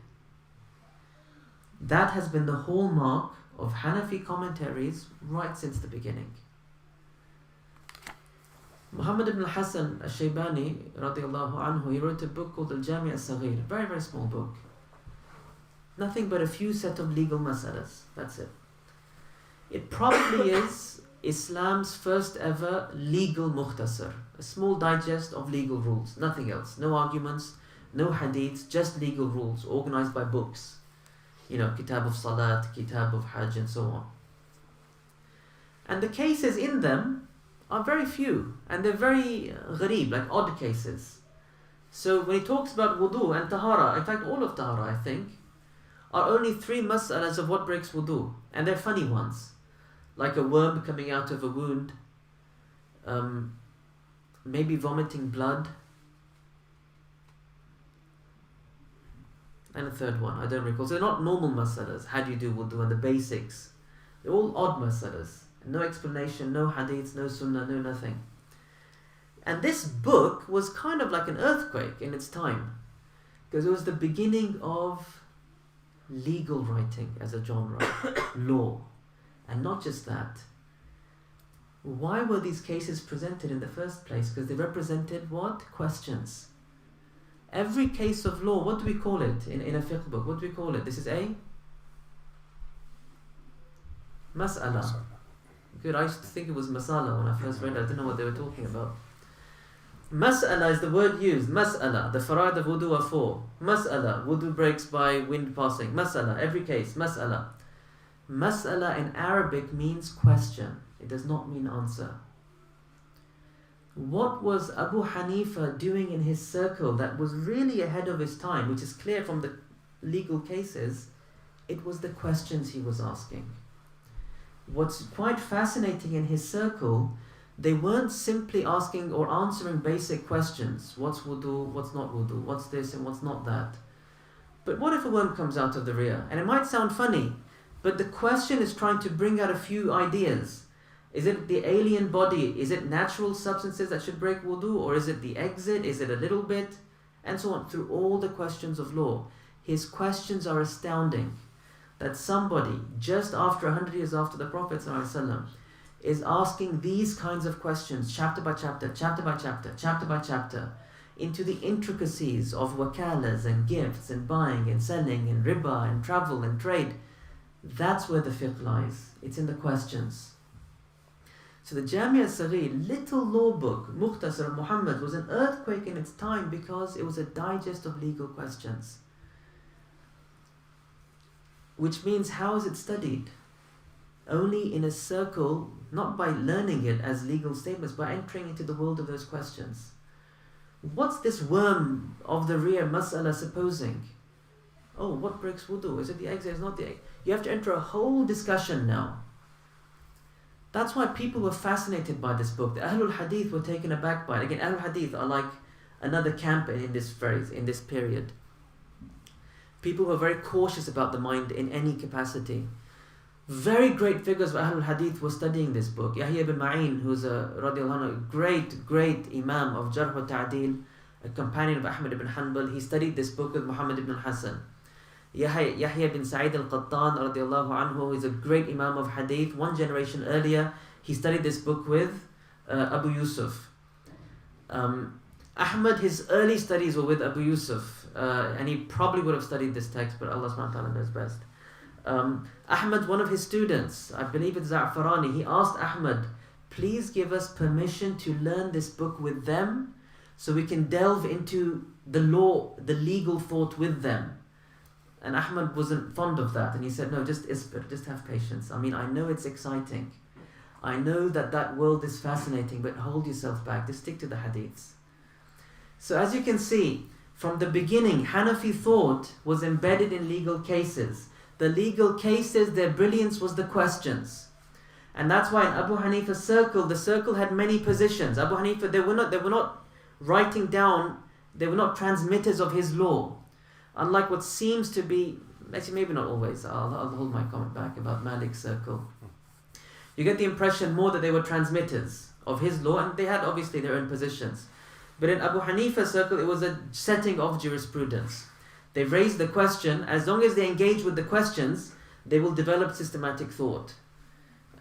That has been the hallmark of Hanafi commentaries right since the beginning. Muhammad ibn Hassan al-Shaybani radiallahu anhu, he wrote a book called al-Jami' al-Saghir, a very, very small book. Nothing but a few set of legal masalas, that's it. It probably is Islam's first ever legal mukhtasar, a small digest of legal rules, nothing else. No arguments, no hadiths, just legal rules organized by books. You know, Kitab of Salat, Kitab of Hajj and so on. And the cases in them are very few and they're very ghareeb, like odd cases. So when he talks about wudu and tahara, in fact all of tahara I think, are only 3 mas'alas of what breaks wudu, and they're funny ones. Like a worm coming out of a wound, maybe vomiting blood, and a third one, I don't recall. So they're not normal masalas, how do you do wudu and the basics. They're all odd masalas. No explanation, no hadiths, no sunnah, no nothing. And this book was kind of like an earthquake in its time, because it was the beginning of legal writing as a genre, law. And not just that. Why were these cases presented in the first place? Because they represented what? Questions. Every case of law, what do we call it in a fiqh book? What do we call it? This is a mas'ala. Good, I used to think it was masala when I first read it. I didn't know what they were talking about. Mas'ala is the word used. Mas'ala, the fara'id of wudu are 4. Mas'ala, wudu breaks by wind passing. Mas'ala, every case, mas'ala. Mas'ala in Arabic means question. It does not mean answer. What was Abu Hanifa doing in his circle that was really ahead of his time, which is clear from the legal cases? It was the questions he was asking. What's quite fascinating in his circle, they weren't simply asking or answering basic questions. What's wudu, what's not wudu, what's this and what's not that. But what if a worm comes out of the rear? And it might sound funny, but the question is trying to bring out a few ideas. Is it the alien body? Is it natural substances that should break wudu? Or is it the exit? Is it a little bit? And so on, through all the questions of law. His questions are astounding. That somebody, just after 100 years after the Prophet ﷺ, is asking these kinds of questions, chapter by chapter, chapter by chapter, chapter by chapter, into the intricacies of wakalas and gifts and buying and selling and riba and travel and trade. That's where the fiqh lies. It's in the questions. So the Jami' al-Saghir, little law book, Mukhtasar of Muhammad, was an earthquake in its time because it was a digest of legal questions. Which means, how is it studied? Only in a circle, not by learning it as legal statements, but entering into the world of those questions. What's this worm of the rear mas'ala supposing? Oh, what breaks wudu? Is it the exit? Is it not the exit? You have to enter a whole discussion now. That's why people were fascinated by this book. The Ahlul Hadith were taken aback by it. Again, Ahlul Hadith are like another camp in this phrase, in this period. People were very cautious about the mind in any capacity. Very great figures of Ahlul Hadith were studying this book. Yahya ibn Ma'in, who's a radiallahu anhu, great Imam of Jarh wa Ta'dil, a companion of Ahmad ibn Hanbal, he studied this book with Muhammad ibn Hassan. Yahya bin Sa'id al-Qattan radiallahu anhu is a great Imam of Hadith. One generation earlier, he studied this book with Abu Yusuf. Ahmad, his early studies were with Abu Yusuf, and he probably would have studied this text, but Allah subhanahu wa ta'ala knows best. Ahmad, one of his students, I believe it's Za'farani, he asked Ahmad, please give us permission to learn this book with them so we can delve into the law, the legal thought with them. And Ahmad wasn't fond of that, and he said, no, just isbir, just have patience. I mean, I know it's exciting. I know that world is fascinating, but hold yourself back, just stick to the hadiths. So as you can see, from the beginning, Hanafi thought was embedded in legal cases. The legal cases, their brilliance was the questions. And that's why in Abu Hanifa's circle, the circle had many positions. Abu Hanifa, they were not writing down, they were not transmitters of his law. Unlike what seems to be, actually maybe not always, I'll hold my comment back about Malik's circle. You get the impression more that they were transmitters of his law, and they had obviously their own positions. But in Abu Hanifa's circle, it was a setting of jurisprudence. They raised the question, as long as they engage with the questions, they will develop systematic thought.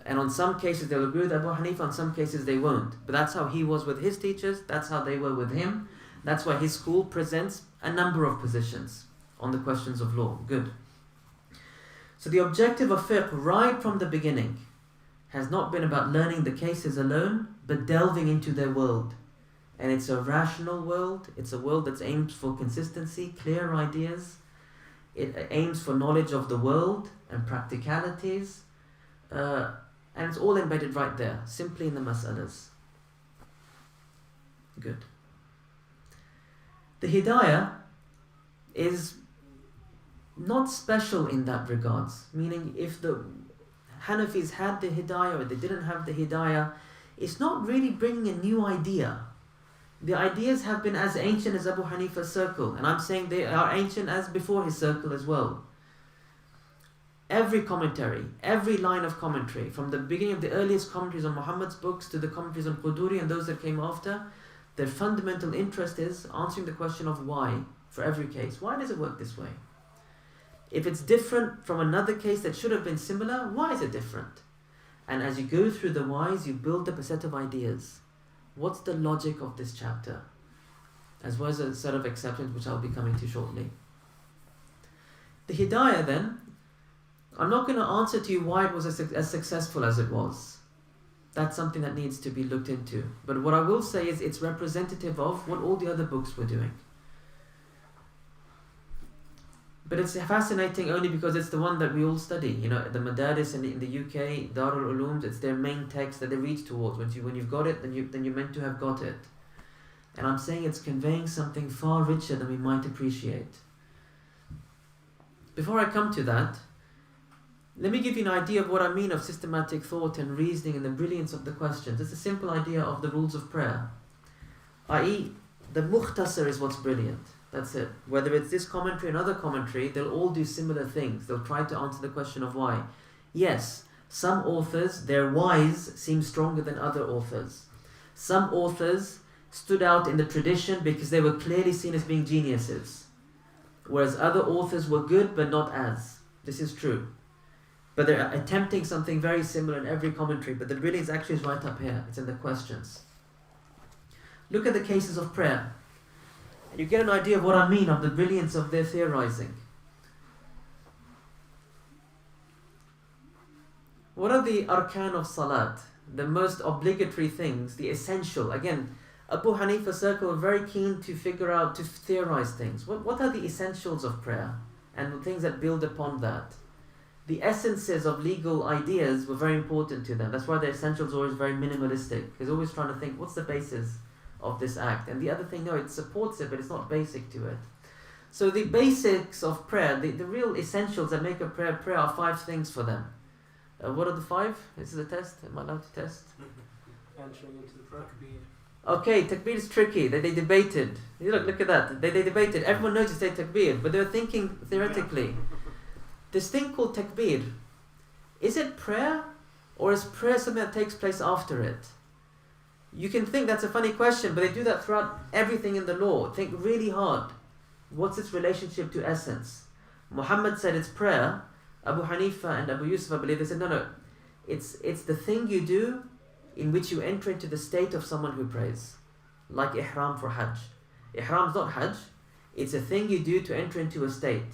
And on some cases they'll agree with Abu Hanifa, on some cases they won't. But that's how he was with his teachers, that's how they were with him. That's why his school presents a number of positions on the questions of law. Good. So the objective of fiqh right from the beginning has not been about learning the cases alone, but delving into their world. And it's a rational world, it's a world that aims for consistency, clear ideas. It aims for knowledge of the world and practicalities. And it's all embedded right there, simply in the mas'alas. Good. The Hidāyah is not special in that regards. Meaning, if the Hanafis had the Hidāyah or they didn't have the Hidāyah, it's not really bringing a new idea. The ideas have been as ancient as Abu Hanifa's circle, and I'm saying they are ancient as before his circle as well. Every commentary, every line of commentary, from the beginning of the earliest commentaries on Muhammad's books to the commentaries on Quduri and those that came after, their fundamental interest is answering the question of why for every case. Why does it work this way? If it's different from another case that should have been similar, why is it different? And as you go through the whys, you build up a set of ideas. What's the logic of this chapter? As well as a set of exceptions which I'll be coming to shortly. The Hidāyah then, I'm not going to answer to you why it was as successful as it was. That's something that needs to be looked into. But what I will say is it's representative of what all the other books were doing. But it's fascinating only because it's the one that we all study. You know, the Madaris in the UK, Darul Ulooms, it's their main text that they reach towards. When you've got it, then you're meant to have got it. And I'm saying it's conveying something far richer than we might appreciate. Before I come to that, let me give you an idea of what I mean of systematic thought and reasoning and the brilliance of the questions. It's a simple idea of the rules of prayer. I.e., the mukhtasar is what's brilliant. That's it. Whether it's this commentary or another commentary, they'll all do similar things. They'll try to answer the question of why. Yes, some authors, their whys seem stronger than other authors. Some authors stood out in the tradition because they were clearly seen as being geniuses. Whereas other authors were good but not as. This is true. But they're attempting something very similar in every commentary. But the brilliance actually is right up here. It's in the questions. Look at the cases of prayer. You get an idea of what I mean of the brilliance of their theorizing. What are the arkan of salat? The most obligatory things, the essential. Again, Abu Hanifa's circle were very keen to figure out, to theorize things. What are the essentials of prayer? And the things that build upon that. The essences of legal ideas were very important to them. That's why the essentials are always very minimalistic. He's always trying to think, what's the basis of this act? And the other thing, no, it supports it, but it's not basic to it. So the basics of prayer, the real essentials that make a prayer are 5 things for them. What are the 5? This is a test. Am I allowed to test? Entering into the prayer. Okay, takbir is tricky. They debated. Look at that. They debated. Everyone knows you say takbir, but they were thinking theoretically. This thing called takbir, is it prayer or is prayer something that takes place after it? You can think that's a funny question, but they do that throughout everything in the law. Think really hard. What's its relationship to essence? Muhammad said it's prayer. Abu Hanifa and Abu Yusuf, I believe, they said no. It's the thing you do in which you enter into the state of someone who prays. Like ihram for Hajj. Ihram is not Hajj. It's a thing you do to enter into a state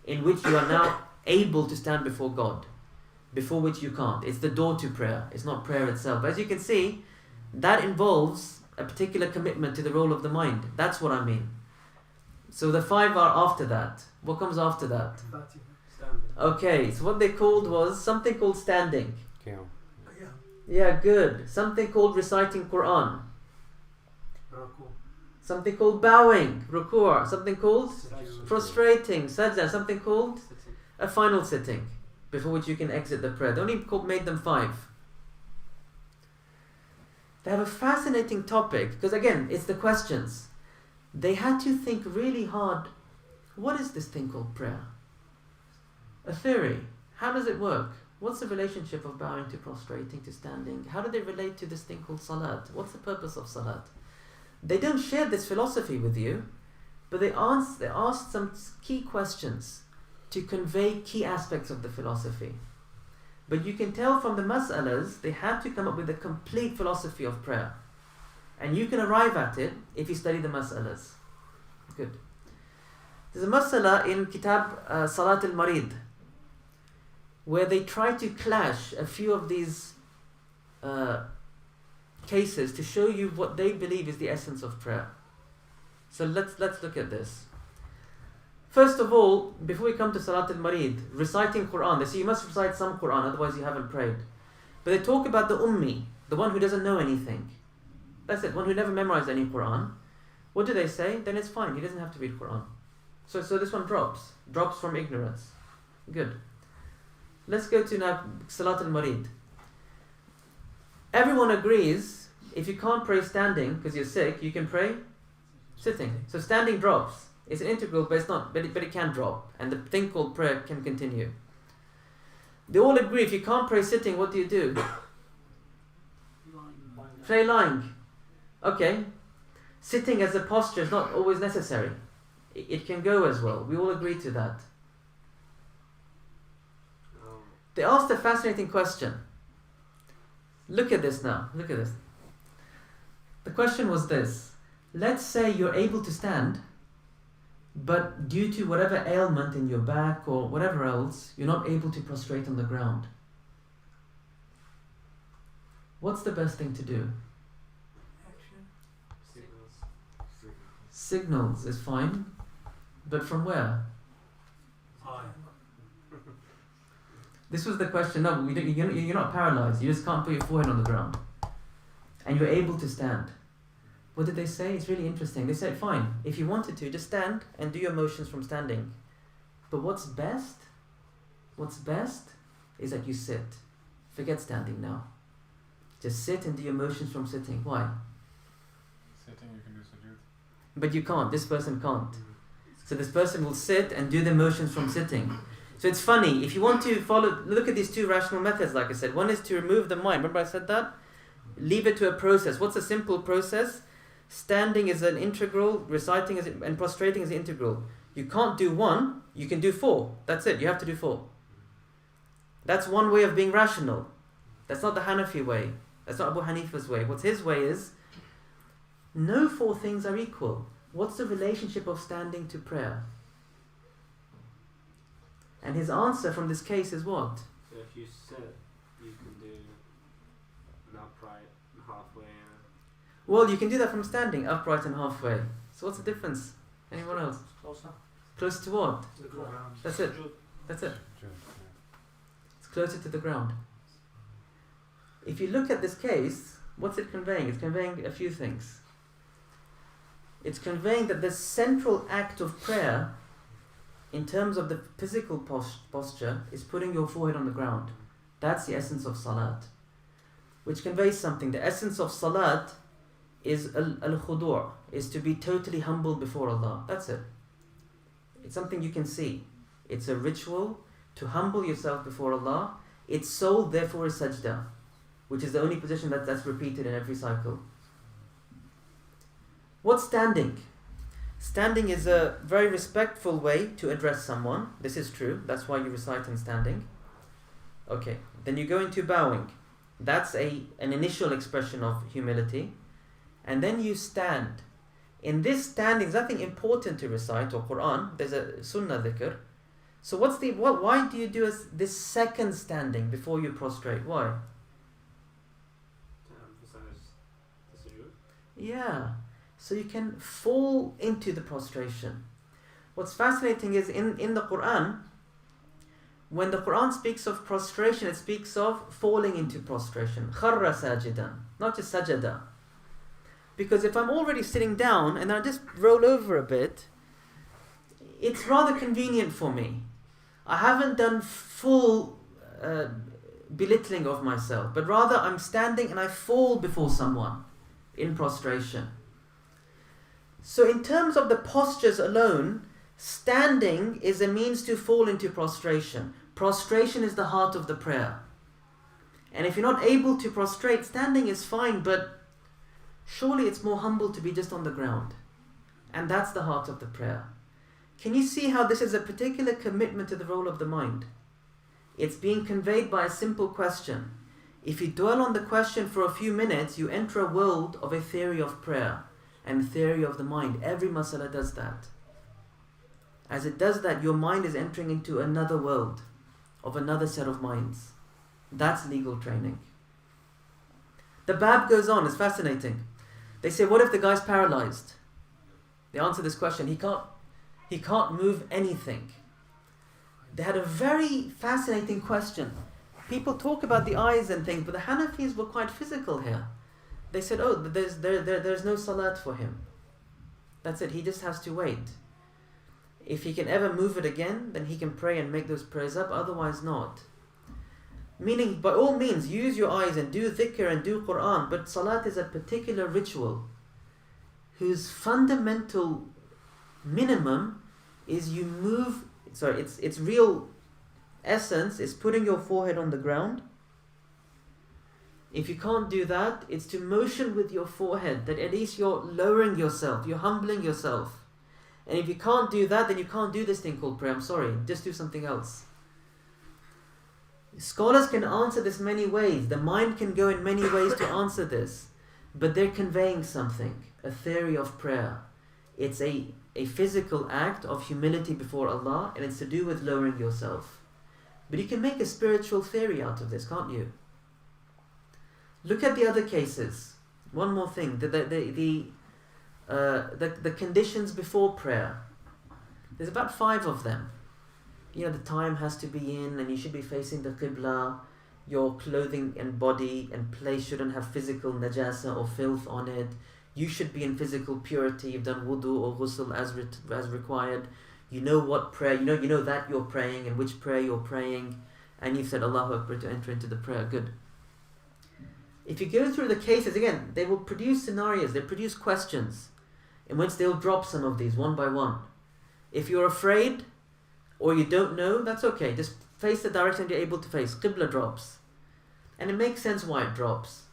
in which you are now able to stand before God, before which you can't. It's the door to prayer. It's not prayer itself. But as you can see, that involves a particular commitment to the role of the mind. That's what I mean. So the 5 are after that. What comes after that? Okay, so what they called was something called standing. Yeah, good. Something called reciting Quran. Something called bowing, ruku'. Something called prostrating, sajda. Something called a final sitting, before which you can exit the prayer. They only made them 5. They have a fascinating topic, because again, it's the questions. They had to think really hard, what is this thing called prayer? A theory. How does it work? What's the relationship of bowing to prostrating to standing? How do they relate to this thing called salat? What's the purpose of salat? They don't share this philosophy with you, but they ask some key questions to convey key aspects of the philosophy. But you can tell from the mas'alas, they had to come up with a complete philosophy of prayer. And you can arrive at it if you study the mas'alas. Good. There's a mas'ala in Kitab Salat al-Marid, where they try to clash a few of these cases to show you what they believe is the essence of prayer. So let's look at this. First of all, before we come to Salat al-Marid, reciting Quran, they say you must recite some Quran, otherwise you haven't prayed. But they talk about the ummi, the one who doesn't know anything. That's it, one who never memorized any Quran. What do they say? Then it's fine, he doesn't have to read Quran. So this one drops from ignorance. Good. Let's go to now Salat al-Marid. Everyone agrees, if you can't pray standing because you're sick, you can pray sitting. So standing drops. It's an integral, but it's not. But it can drop, and the thing called prayer can continue. They all agree. If you can't pray sitting, what do? Pray lying. Okay. Sitting as a posture is not always necessary. It can go as well. We all agree to that. They asked a fascinating question. Look at this now. Look at this. The question was this. Let's say you're able to stand, but due to whatever ailment in your back or whatever else, you're not able to prostrate on the ground. What's the best thing to do? Action. Signals is fine, but from where? Eye. This was the question. No, you're not paralyzed. You just can't put your forehead on the ground. And you're able to stand. What did they say? It's really interesting. They said, fine, if you wanted to, just stand and do your motions from standing. But what's best? What's best is that you sit. Forget standing now. Just sit and do your motions from sitting. Why? Sitting you can do sujood. But you can't. This person can't. So this person will sit and do the motions from sitting. So it's funny. If you want to follow, look at these two rational methods, like I said. One is to remove the mind. Remember I said that? Leave it to a process. What's a simple process? Standing is an integral, reciting and prostrating is an integral. You can't do one, you can do four. That's it, you have to do four. That's one way of being rational. That's not the Hanafi way. That's not Abu Hanifa's way. What's his way is, no four things are equal. What's the relationship of standing to prayer? And his answer from this case is what? So if you sit, you can do an upright and halfway. Well, you can do that from standing, upright and halfway. So what's the difference? Anyone else? Closer. Close to what? To the ground. That's it. That's it. It's closer to the ground. If you look at this case, what's it conveying? It's conveying a few things. It's conveying that the central act of prayer, in terms of the physical posture, is putting your forehead on the ground. That's the essence of salat. Which conveys something. The essence of salat is al-khudu', is to be totally humble before Allah. That's it. It's something you can see. It's a ritual to humble yourself before Allah. Its soul therefore is sajda, which is the only position that's repeated in every cycle. What's standing? Standing is a very respectful way to address someone. This is true. That's why you recite in standing. Okay. Then you go into bowing. That's an initial expression of humility. And then you stand. In this standing, there's nothing important to recite or Quran. There's a sunnah dhikr. So why do you do this second standing before you prostrate? Why? To emphasize the sujood. Yeah. So you can fall into the prostration. What's fascinating is in the Quran, when the Quran speaks of prostration, it speaks of falling into prostration. Kharra sajidan, not just sajada. Because if I'm already sitting down and I just roll over a bit, it's rather convenient for me. I haven't done full belittling of myself, but rather I'm standing and I fall before someone in prostration. So in terms of the postures alone, standing is a means to fall into prostration. Prostration is the heart of the prayer. And if you're not able to prostrate, standing is fine, but surely it's more humble to be just on the ground. And that's the heart of the prayer. Can you see how this is a particular commitment to the role of the mind? It's being conveyed by a simple question. If you dwell on the question for a few minutes, you enter a world of a theory of prayer and theory of the mind. Every masala does that. As it does that, your mind is entering into another world of another set of minds. That's legal training. The bab goes on, it's fascinating. They say, what if the guy's paralyzed? They answer this question, he can't move anything. They had a very fascinating question. People talk about the eyes and things, but the Hanafis were quite physical here. They said, oh, there's no salat for him. That's it, he just has to wait. If he can ever move it again, then he can pray and make those prayers up, otherwise not. Meaning, by all means, use your eyes and do dhikr and do Qur'an, but salat is a particular ritual whose fundamental minimum is you move, its real essence is putting your forehead on the ground. If you can't do that, it's to motion with your forehead, that at least you're lowering yourself, you're humbling yourself. And if you can't do that, then you can't do this thing called prayer. I'm sorry, just do something else. Scholars can answer this many ways. The mind can go in many ways to answer this. But they're conveying something, a theory of prayer. It's a physical act of humility before Allah, and it's to do with lowering yourself. But you can make a spiritual theory out of this, can't you? Look at the other cases. One more thing, the conditions before prayer. There's about 5 of them. The time has to be in, and you should be facing the Qibla. Your clothing and body and place shouldn't have physical najasa or filth on it. You should be in physical purity. You've done wudu or ghusl as required. You know what prayer, you know that you're praying and which prayer you're praying, and you've said Allahu Akbar to enter into the prayer. Good. If you go through the cases, again, they will produce scenarios, they produce questions in which they'll drop some of these one by one. If you're afraid or you don't know, that's okay. Just face the direction you're able to face. Qibla drops. And it makes sense why it drops.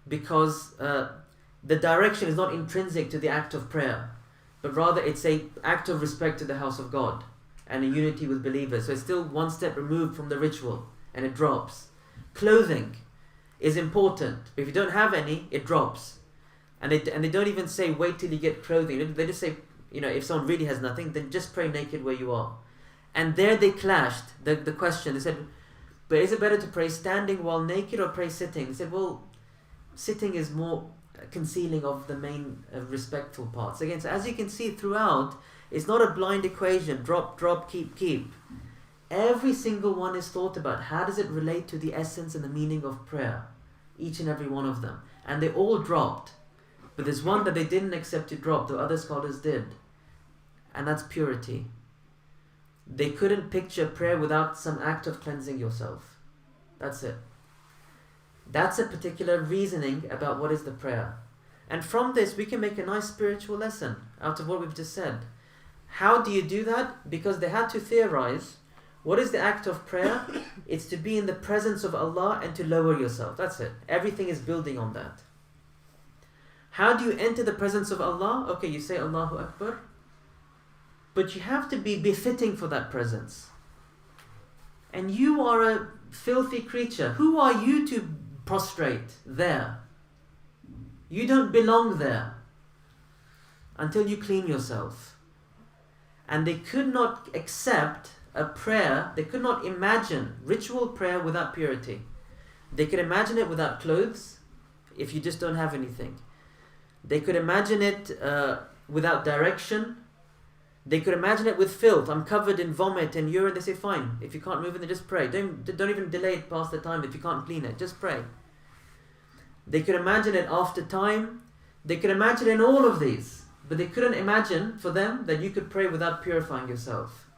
Because the direction is not intrinsic to the act of prayer, but rather it's an act of respect to the house of God and a unity with believers. So it's still one step removed from the ritual, and it drops. Clothing is important. If you don't have any, it drops. And they don't even say wait till you get clothing. They just say, if someone really has nothing, then just pray naked where you are. And there they clashed the question. They said, but is it better to pray standing while naked or pray sitting? They said, well, sitting is more concealing of the main respectful parts. Again, so as you can see throughout, it's not a blind equation, drop, drop, keep. Every single one is thought about. How does it relate to the essence and the meaning of prayer? Each and every one of them. And they all dropped. But there's one that they didn't accept to drop, the other scholars did. And that's purity. They couldn't picture prayer without some act of cleansing yourself. That's it. That's a particular reasoning about what is the prayer. And from this, we can make a nice spiritual lesson out of what we've just said. How do you do that? Because they had to theorize, what is the act of prayer? It's to be in the presence of Allah and to lower yourself. That's it. Everything is building on that. How do you enter the presence of Allah? Okay, you say Allahu Akbar. But you have to be befitting for that presence. And you are a filthy creature. Who are you to prostrate there? You don't belong there until you clean yourself. And they could not accept a prayer, they could not imagine ritual prayer without purity. They could imagine it without clothes, if you just don't have anything. They could imagine it without direction. They could imagine it with filth. I'm covered in vomit and urine. They say, fine, if you can't move it, then just pray. Don't even delay it past the time if you can't clean it. Just pray. They could imagine it after time. They could imagine in all of these. But they couldn't imagine for them that you could pray without purifying yourself.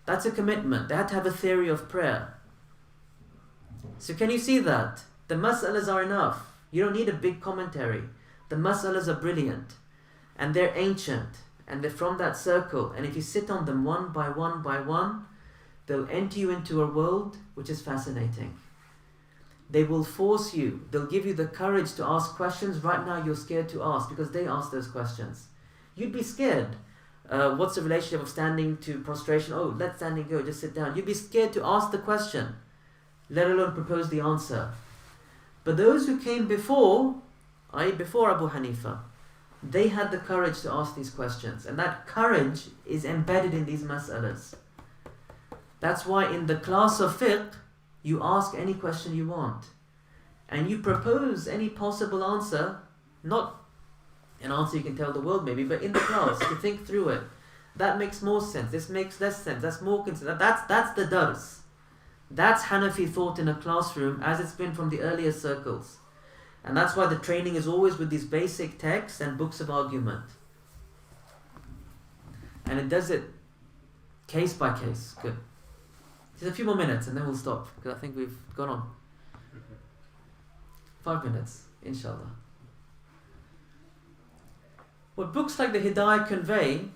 That's a commitment. They had to have a theory of prayer. So can you see that? The mas'alas are enough. You don't need a big commentary. The mas'alas are brilliant. And they're ancient. And they're from that circle. And if you sit on them one by one by one, they'll enter you into a world which is fascinating. They will force you. They'll give you the courage to ask questions. Right now you're scared to ask because they ask those questions. You'd be scared. What's the relationship of standing to prostration? Oh, let standing go, just sit down. You'd be scared to ask the question, let alone propose the answer. But those who came before, i.e. before Abu Hanifa, they had the courage to ask these questions. And that courage is embedded in these mas'alas. That's why in the class of fiqh, you ask any question you want. And you propose any possible answer, not an answer you can tell the world maybe, but in the class, to think through it. That makes more sense, this makes less sense, that's more consistent. That's the dars. That's Hanafi thought in a classroom as it's been from the earliest circles. And that's why the training is always with these basic texts and books of argument. And it does it case by case. Good. Just a few more minutes and then we'll stop, because I think we've gone on. 5 minutes, inshallah. What books like the Hidāyah convey,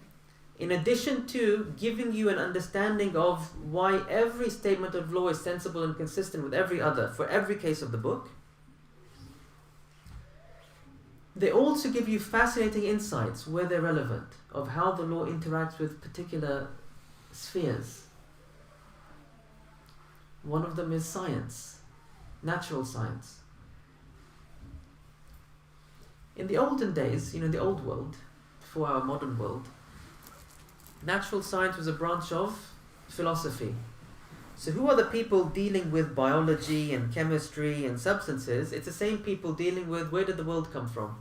in addition to giving you an understanding of why every statement of law is sensible and consistent with every other, for every case of the book, they also give you fascinating insights where they're relevant, of how the law interacts with particular spheres. One of them is science, natural science. In the olden days, in the old world, before our modern world, natural science was a branch of philosophy. So who are the people dealing with biology and chemistry and substances? It's the same people dealing with where did the world come from?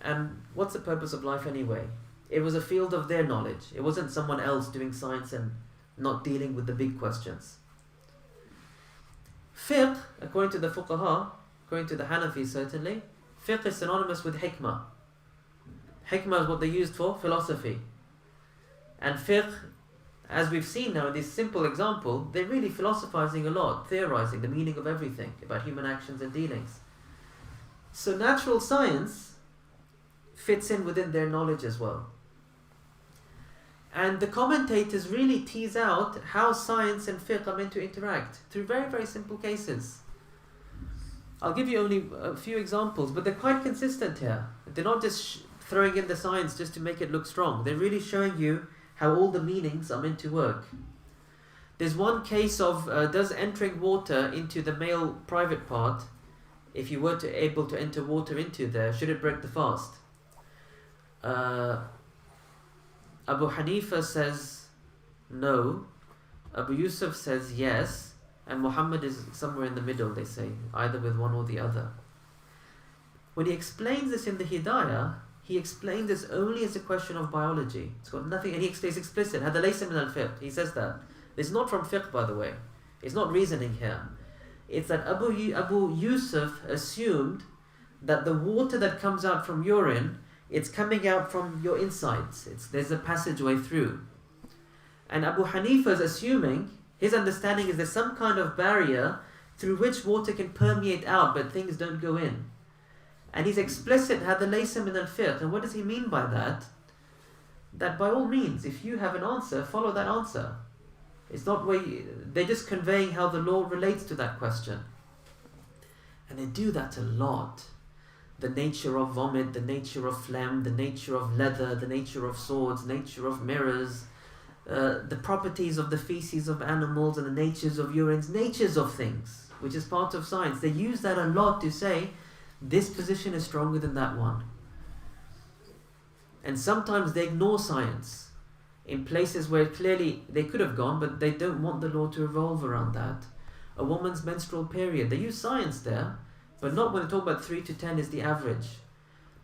And what's the purpose of life anyway? It was a field of their knowledge. It wasn't someone else doing science and not dealing with the big questions. Fiqh, according to the fuqaha, according to the Hanafi certainly, fiqh is synonymous with hikmah. Hikmah is what they used for philosophy. And fiqh, as we've seen now in this simple example, they're really philosophizing a lot, theorizing the meaning of everything about human actions and dealings. So natural science fits in within their knowledge as well. And the commentators really tease out how science and fiqh are meant to interact through very, very simple cases. I'll give you only a few examples, but they're quite consistent here. They're not just throwing in the science just to make it look strong. They're really showing you how all the meanings are meant to work. There's one case of does entering water into the male private part, if you were able to enter water into there, should it break the fast? Abu Hanifa says no, Abu Yusuf says yes, and Muhammad is somewhere in the middle, they say, either with one or the other. When he explains this in the Hidāyah, he explains this only as a question of biology. It's got nothing, and he stays explicit. هذا ليس من الفقه. He says that. It's not from fiqh, by the way. It's not reasoning here. It's that Abu Yusuf assumed that the water that comes out from urine, it's coming out from your insides. There's a passageway through. And Abu Hanifa is assuming, his understanding is there's some kind of barrier through which water can permeate out, but things don't go in. And he's explicit, هذا ليس من الفقه. And what does he mean by that? That by all means, if you have an answer, follow that answer. It's not they're just conveying how the law relates to that question. And they do that a lot. The nature of vomit, the nature of phlegm, the nature of leather, the nature of swords, nature of mirrors, the properties of the feces of animals and the natures of urines, natures of things, which is part of science. They use that a lot to say, this position is stronger than that one. And sometimes they ignore science in places where clearly they could have gone, but they don't want the law to revolve around that. A woman's menstrual period, they use science there, but not when they talk about 3 to 10 is the average.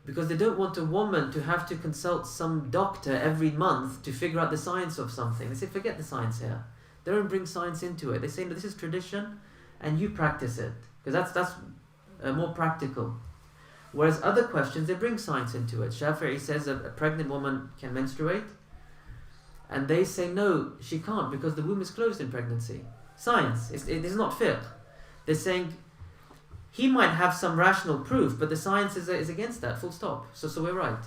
Because they don't want a woman to have to consult some doctor every month to figure out the science of something. They say, forget the science here. They don't bring science into it. They say, no, this is tradition and you practice it. Because that's more practical. Whereas other questions, they bring science into it. Shafi'i says a pregnant woman can menstruate. And they say, no, she can't because the womb is closed in pregnancy. Science, it is not fiqh. They're saying, he might have some rational proof, but the science is against that, full stop. So we're right.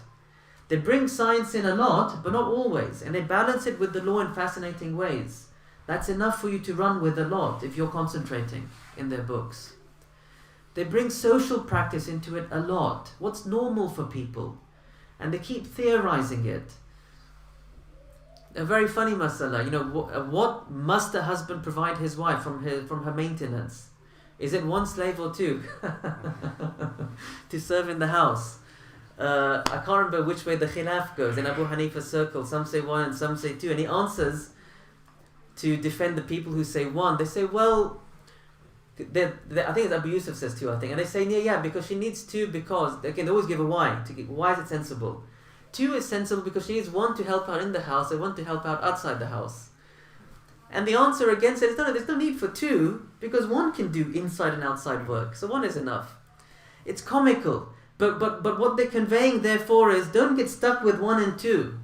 They bring science in a lot, but not always. And they balance it with the law in fascinating ways. That's enough for you to run with a lot if you're concentrating in their books. They bring social practice into it a lot. What's normal for people? And they keep theorizing it. A very funny masala, what must a husband provide his wife from her maintenance? Is it one slave or two to serve in the house? I can't remember which way the khilaf goes in Abu Hanifa's circle. Some say one and some say two. And he answers to defend the people who say one. They say, well, I think it's Abu Yusuf says two, I think. And they say, yeah, because she needs two because, again, they always give a why. Why is it sensible? Two is sensible because she needs one to help out in the house and one to help out outside the house. And the answer again says, no, there's no need for two because one can do inside and outside work. So one is enough. It's comical. But what they're conveying therefore is, don't get stuck with one and two.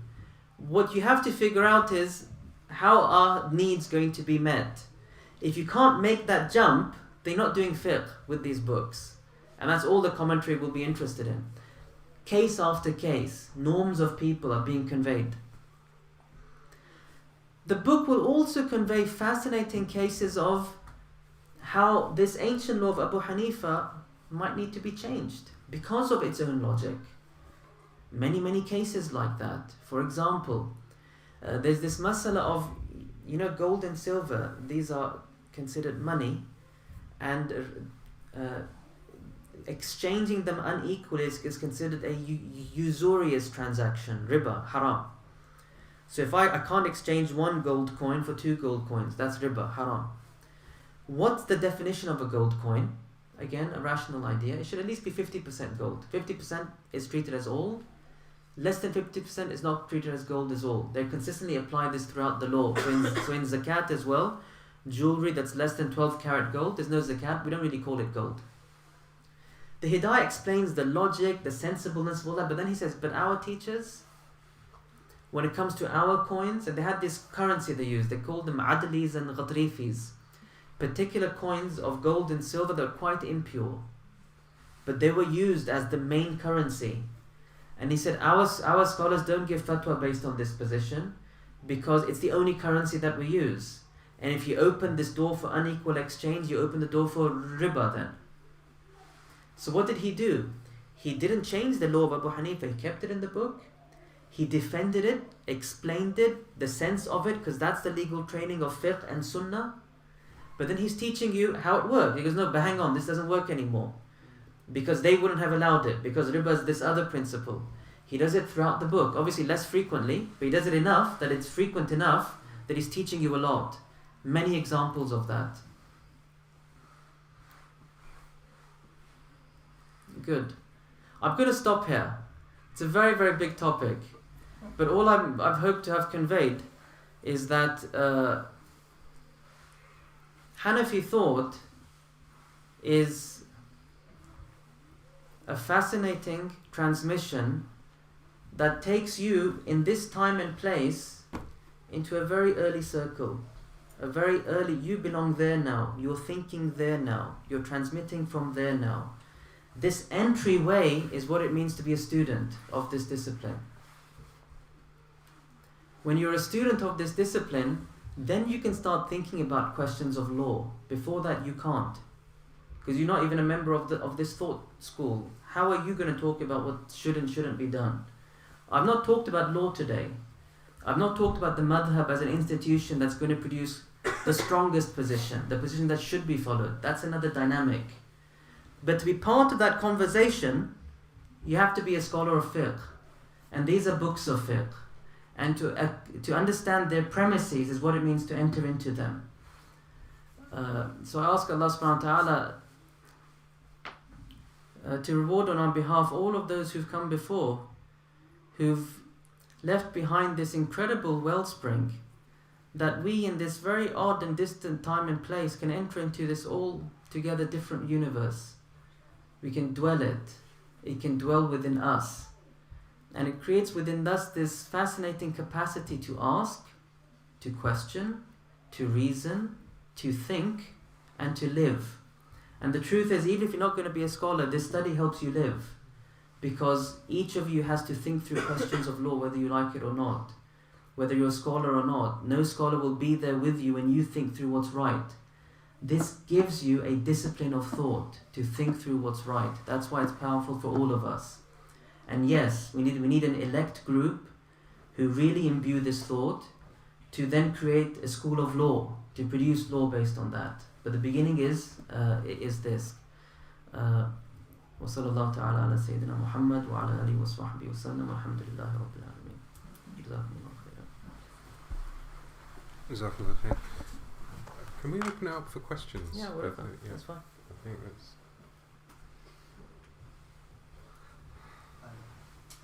What you have to figure out is, how are needs going to be met? If you can't make that jump, they're not doing fiqh with these books. And that's all the commentary will be interested in. Case after case, norms of people are being conveyed. The book will also convey fascinating cases of how this ancient law of Abu Hanifa might need to be changed because of its own logic. Many cases like that. For example, there's this masala of, gold and silver. These are considered money, and exchanging them unequally is considered a usurious transaction, riba, haram. So if I can't exchange one gold coin for two gold coins, that's riba, haram. What's the definition of a gold coin? Again, a rational idea. It should at least be 50% gold. 50% is treated as all. Less than 50% is not treated as gold as all. They consistently apply this throughout the law. So in zakat as well, jewelry that's less than 12 karat gold, there's no zakat. We don't really call it gold. The Hidāyah explains the logic, the sensibleness of all that, but then he says, but our teachers, when it comes to our coins, and they had this currency they used, they called them adlis and ghatrifis, particular coins of gold and silver that were quite impure, but they were used as the main currency. And he said, our scholars don't give fatwa based on this position because it's the only currency that we use. And if you open this door for unequal exchange, you open the door for riba then. So what did he do? He didn't change the law of Abu Hanifa. He kept it in the book. He defended it, explained it, the sense of it, because that's the legal training of fiqh and sunnah. But then he's teaching you how it works. He goes, no, but hang on, this doesn't work anymore. Because they wouldn't have allowed it, because riba is this other principle. He does it throughout the book, obviously less frequently, but he does it enough that it's frequent enough that he's teaching you a lot. Many examples of that. Good. I'm going to stop here. It's a very, very big topic. But all I've hoped to have conveyed is that Hanafi thought is a fascinating transmission that takes you in this time and place into a very early circle. A very early, you belong there now. You're thinking there now. You're transmitting from there now. This entryway is what it means to be a student of this discipline. When you're a student of this discipline, then you can start thinking about questions of law. Before that, you can't. Because you're not even a member of this thought school. How are you going to talk about what should and shouldn't be done? I've not talked about law today. I've not talked about the madhab as an institution that's going to produce the strongest position, the position that should be followed. That's another dynamic. But to be part of that conversation, you have to be a scholar of fiqh. And these are books of fiqh. And to understand their premises is what it means to enter into them. So I ask Allah subhanahu wa ta'ala to reward on our behalf all of those who've come before, who've left behind this incredible wellspring, that we in this very odd and distant time and place can enter into this altogether different universe. We can dwell it. It can dwell within us. And it creates within us this fascinating capacity to ask, to question, to reason, to think, and to live. And the truth is, even if you're not going to be a scholar, this study helps you live. Because each of you has to think through questions of law, whether you like it or not. Whether you're a scholar or not. No scholar will be there with you when you think through what's right. this gives you a discipline of thought to think through what's right. That's why it's powerful for all of us. And yes, we need an elect group who really imbue this thought to then create a school of law, to produce law based on that. But the beginning is this. وصلى الله تعالى على سيدنا محمد وعلى آله وصحبه وسلم والحمد لله رب العالمين. جزاكم الله خيرا. Jazakallah khair. Can we open it up for questions? Yeah, whatever. Yeah, That's fine. I think that's.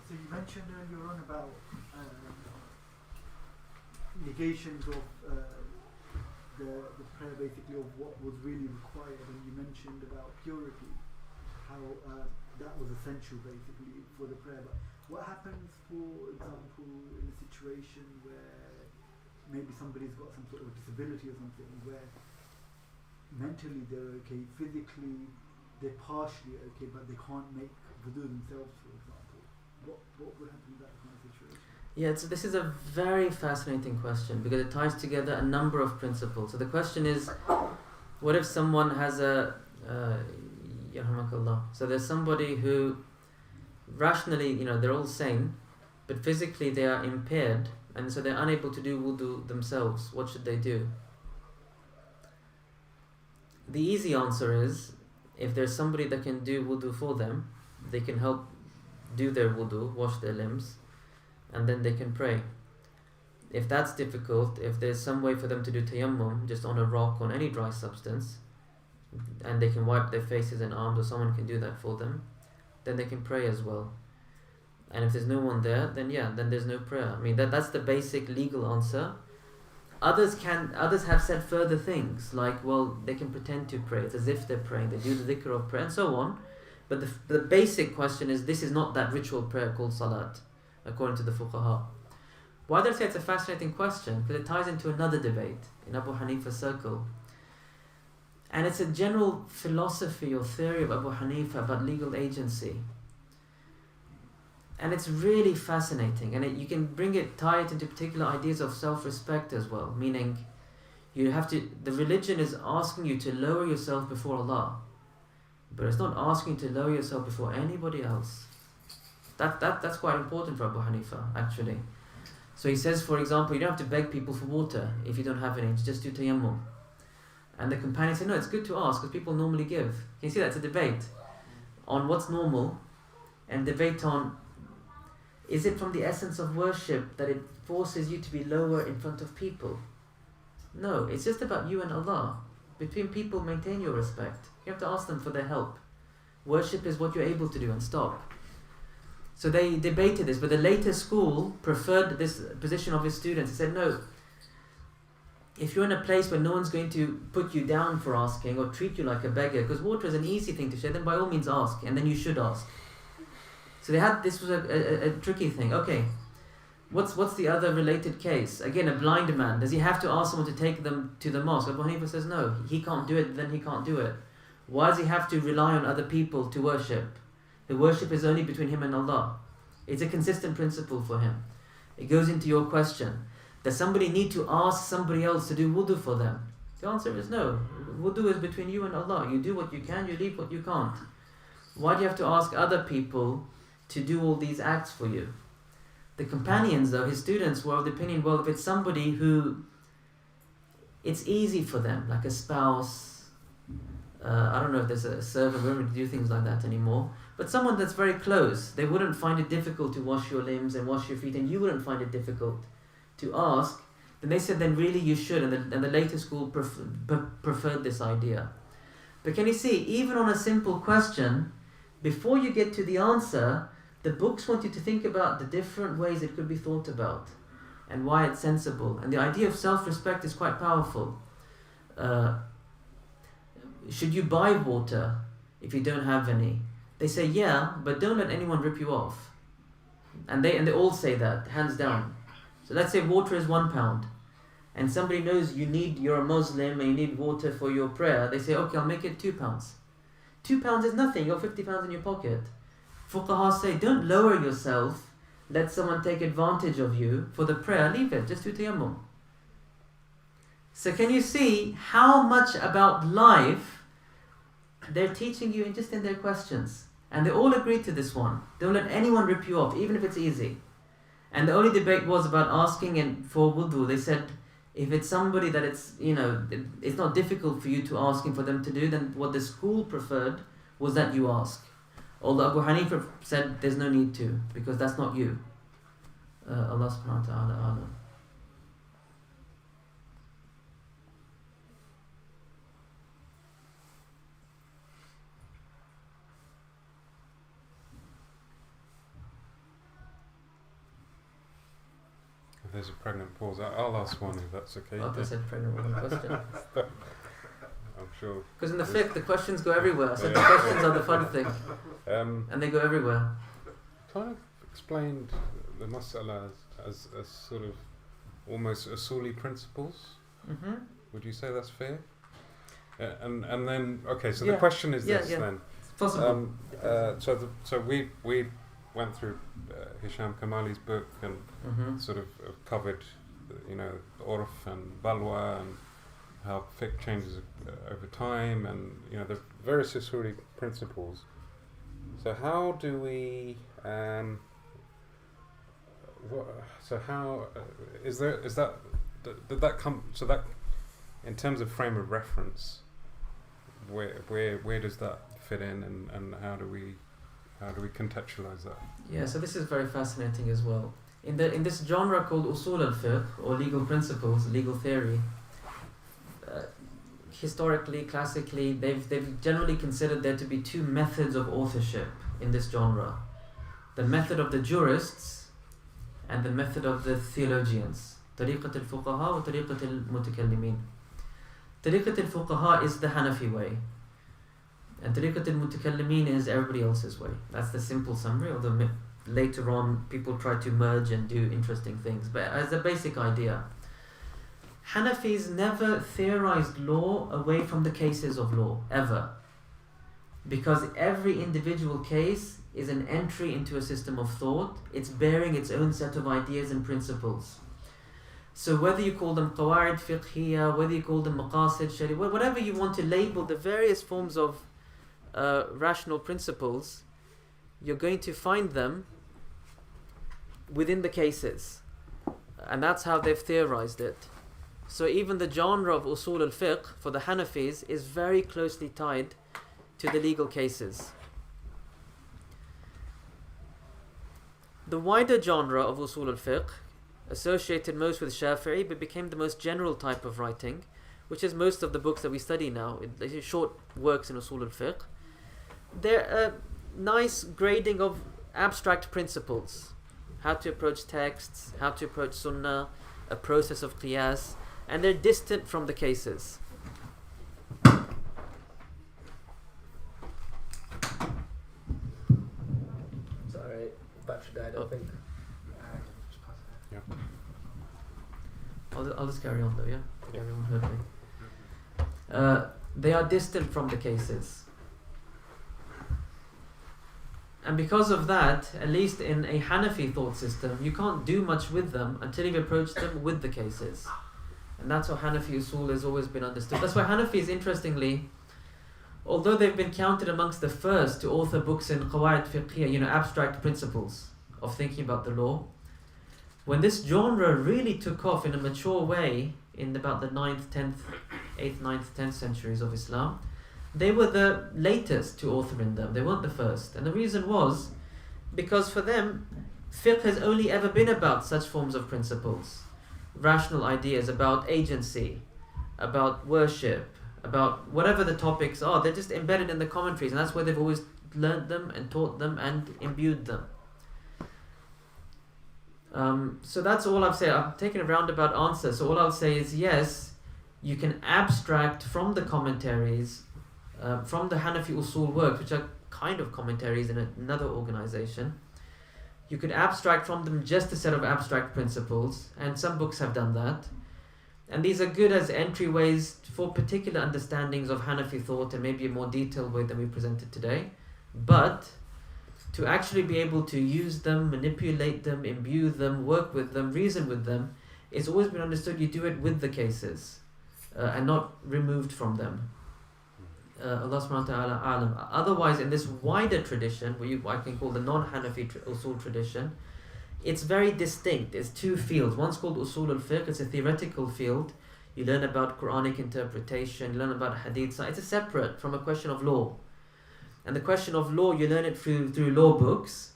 So you mentioned earlier on about negations of the prayer, basically, of what was really required, and you mentioned about purity, how that was essential basically for the prayer. But what happens, for example, in a situation where maybe somebody's got some sort of disability or something, where mentally they're okay, physically they're partially okay, but they can't make wudu themselves, for example? What would happen in that kind of situation? Yeah, this is a very fascinating question because it ties together a number of principles. So the question is, what if someone has so there's somebody who rationally, they're all sane, but physically they are impaired, and so they're unable to do wudu themselves. What should they do? The easy answer is, if there's somebody that can do wudu for them, they can help do their wudu, wash their limbs, and then they can pray. If that's difficult, if there's some way for them to do tayammum just on a rock, on any dry substance, and they can wipe their faces and arms, or someone can do that for them, then they can pray as well. And if there's no one there, then there's no prayer. I mean, that's the basic legal answer. Others have said further things, like, well, they can pretend to pray. It's as if they're praying. They do the dhikr of prayer and so on. But the basic question is, this is not that ritual prayer called salat, according to the fuqaha. Why do I say it's a fascinating question? Because it ties into another debate in Abu Hanifa's circle. And it's a general philosophy or theory of Abu Hanifa about legal agency. And it's really fascinating. And you can tie it into particular ideas of self-respect as well. Meaning, the religion is asking you to lower yourself before Allah. But it's not asking you to lower yourself before anybody else. That's quite important for Abu Hanifa, actually. So he says, for example, you don't have to beg people for water if you don't have any. Just do tayammum. And the companions say, no, it's good to ask because people normally give. Can you see that? It's a debate on what's normal, and debate on, is it from the essence of worship that it forces you to be lower in front of people? No, it's just about you and Allah. Between people, maintain your respect. You have to ask them for their help. Worship is what you're able to do, and stop. So they debated this, but the later school preferred this position of his students. He said, no, if you're in a place where no one's going to put you down for asking or treat you like a beggar, because water is an easy thing to share, then by all means ask, and then you should ask. So this was a tricky thing. Okay, what's the other related case? Again, a blind man. Does he have to ask someone to take them to the mosque? Abu Hanifa says no, he can't do it, then he can't do it. Why does he have to rely on other people to worship? The worship is only between him and Allah. It's a consistent principle for him. It goes into your question. Does somebody need to ask somebody else to do wudu for them? The answer is no. Wudu is between you and Allah. You do what you can, you leave what you can't. Why do you have to ask other people to do all these acts for you? The companions, though, his students, were of the opinion, well, if it's somebody who it's easy for them, like a spouse, I don't know if there's a servant, we don't do things like that anymore, but someone that's very close, they wouldn't find it difficult to wash your limbs and wash your feet, and you wouldn't find it difficult to ask, then they said, then really you should, and the later school preferred this idea. But can you see, even on a simple question, before you get to the answer, the books want you to think about the different ways it could be thought about and why it's sensible. And the idea of self-respect is quite powerful. Should you buy water if you don't have any? They say, yeah, but don't let anyone rip you off. And they all say that, hands down. So let's say water is £1, and somebody knows you're a Muslim and you need water for your prayer. They say, okay, I'll make it £2. £2 is nothing, you've got £50 in your pocket. Fuqaha say, don't lower yourself, let someone take advantage of you for the prayer, leave it, just do tayammum. So can you see how much about life they're teaching you just in their questions? And they all agreed to this one. Don't let anyone rip you off, even if it's easy. And the only debate was about asking and for wudu. They said, if it's somebody that it's not difficult for you to ask and for them to do, then what the school preferred was that you ask. Although Abu Hanifa said there's no need to, because that's not you. Allah subhanahu wa ta'ala alam. If there's a pregnant pause, I'll ask one if that's okay. I said pregnant woman question. I'm sure. Because in the fiqh, the questions go everywhere. So the questions are the fun thing. And they go everywhere. Kind of explained the mas'ala as sort of almost usuli principles. Mm-hmm. Would you say that's fair? And then, okay, so Yeah. the question is Yeah, this yeah. then. It's possible. So we went through Hisham Kamali's book and Mm-hmm. sort of covered, urf and balwa and how fiqh changes over time, and the various usuli principles. So how do we? So how did that come? So that, in terms of frame of reference, where does that fit in, and how do we contextualize that? Yeah, so this is very fascinating as well. In this genre called usul al-fiqh, or legal principles, legal theory, historically, classically, they've generally considered there to be two methods of authorship in this genre: the method of the jurists and the method of the theologians. طريقة الفقهاء وطريقة المتكلمين. طريقة الفقهاء is the Hanafi way, and طريقة المتكلمين is everybody else's way. That's the simple summary, although later on people try to merge and do interesting things. But as a basic idea, Hanafis never theorized law away from the cases of law, ever. Because every individual case is an entry into a system of thought. It's bearing its own set of ideas and principles. So whether you call them qawaid fiqhiyya, whether you call them maqasid shari'a, whatever you want to label the various forms of rational principles, you're going to find them within the cases. And that's how they've theorized it. So even the genre of usul al-fiqh for the Hanafis is very closely tied to the legal cases. The wider genre of usul al-fiqh, associated most with Shafi'i, but became the most general type of writing, which is most of the books that we study now, short works in usul al-fiqh. They're a nice grading of abstract principles, how to approach texts, how to approach sunnah, a process of qiyas, and they're distant from the cases. Sorry, battery died, I think. Yeah. I'll just carry on though, yeah? Everyone heard me. They are distant from the cases. And because of that, at least in a Hanafi thought system, you can't do much with them until you've approached them with the cases. And that's how Hanafi usul has always been understood. That's why Hanafis, interestingly, although they've been counted amongst the first to author books in qawaid fiqhiyya, abstract principles of thinking about the law, when this genre really took off in a mature way in about the 8th, 9th, 10th centuries of Islam, they were the latest to author in them. They weren't the first. And the reason was because for them, fiqh has only ever been about such forms of principles, rational ideas about agency, about worship, about whatever the topics are. They're just embedded in the commentaries, and that's where they've always learnt them and taught them and imbued them. So that's all I've said. I've taken a roundabout answer. So all I'll say is yes, you can abstract from the commentaries, from the Hanafi usul works, which are kind of commentaries in another organization. You could abstract from them just a set of abstract principles, and some books have done that. And these are good as entryways for particular understandings of Hanafi thought, and maybe a more detailed way than we presented today. But to actually be able to use them, manipulate them, imbue them, work with them, reason with them, it's always been understood you do it with the cases. and not removed from them. Allah subhanahu wa ta'ala a'lam. Otherwise, in this wider tradition, what I can call the non-Hanafi usul tradition, it's very distinct. It's two fields. One's called usul al-fiqh. It's a theoretical field. You learn about Qur'anic interpretation, you learn about hadith. It's separate from a question of law. And the question of law, you learn it through law books.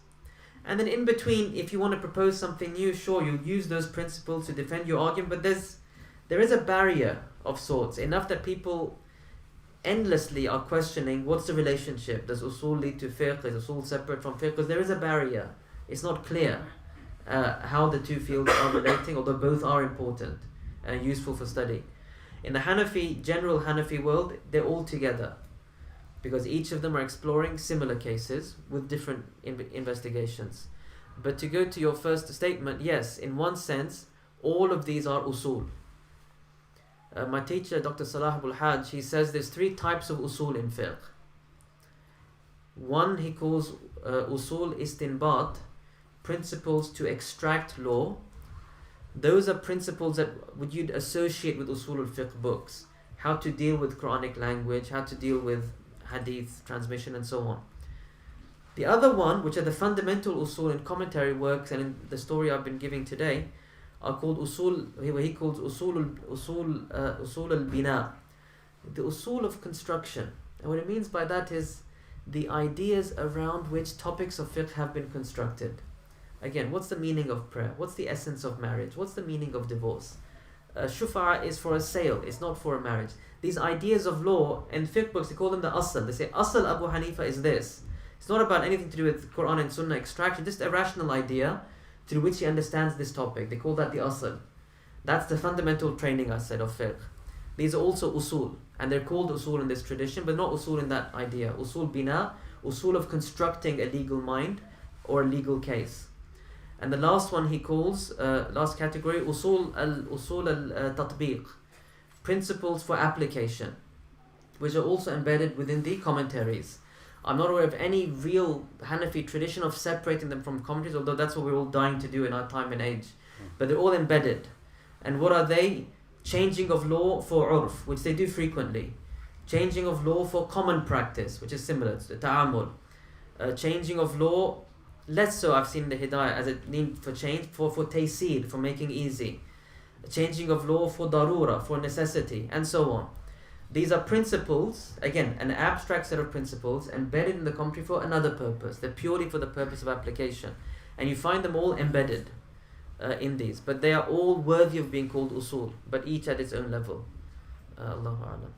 And then in between, if you want to propose something new, sure, you use those principles to defend your argument, but there is a barrier of sorts, enough that people endlessly are questioning what's the relationship. Does usul lead to fiqh? Is usul separate from fiqh? Because there is a barrier. It's not clear how the two fields are relating, although both are important and useful for study. In the general Hanafi world, they're all together, because each of them are exploring similar cases with different investigations. But to go to your first statement, yes, in one sense, all of these are usul. My teacher, Dr. Salah Abul Hajj, he says there's three types of usul in fiqh. One he calls usul istinbat, principles to extract law. Those are principles that you'd associate with usul al-fiqh books. How to deal with Quranic language, how to deal with hadith transmission, and so on. The other one, which are the fundamental usul in commentary works and in the story I've been giving today, are called usul, what he calls usul al-bina, the usul of construction. And what it means by that is the ideas around which topics of fiqh have been constructed. Again, what's the meaning of prayer? What's the essence of marriage? What's the meaning of divorce? Shufa'a is for a sale, it's not for a marriage. These ideas of law in fiqh books, they call them the asl. They say asl Abu Hanifa is this. It's not about anything to do with Quran and Sunnah extraction, just a rational idea through which he understands this topic. They call that the asl. That's the fundamental training, I said, of fiqh. These are also usul, and they're called usul in this tradition, but not usul in that idea. Usul bina, usul of constructing a legal mind or a legal case. And the last one he calls, last category, usul al-tatbiq, principles for application, which are also embedded within the commentaries. I'm not aware of any real Hanafi tradition of separating them from commentaries, although that's what we're all dying to do in our time and age. But they're all embedded. And what are they? Changing of law for urf, which they do frequently. Changing of law for common practice, which is similar to the ta'amul. Changing of law, less so I've seen the Hidāyah as a need for change, for taysir, for making easy. Changing of law for darura, for necessity, and so on. These are principles, again, an abstract set of principles embedded in the commentary for another purpose. They're purely for the purpose of application. And you find them all embedded in these. But they are all worthy of being called usul, but each at its own level. Allahu A'lam.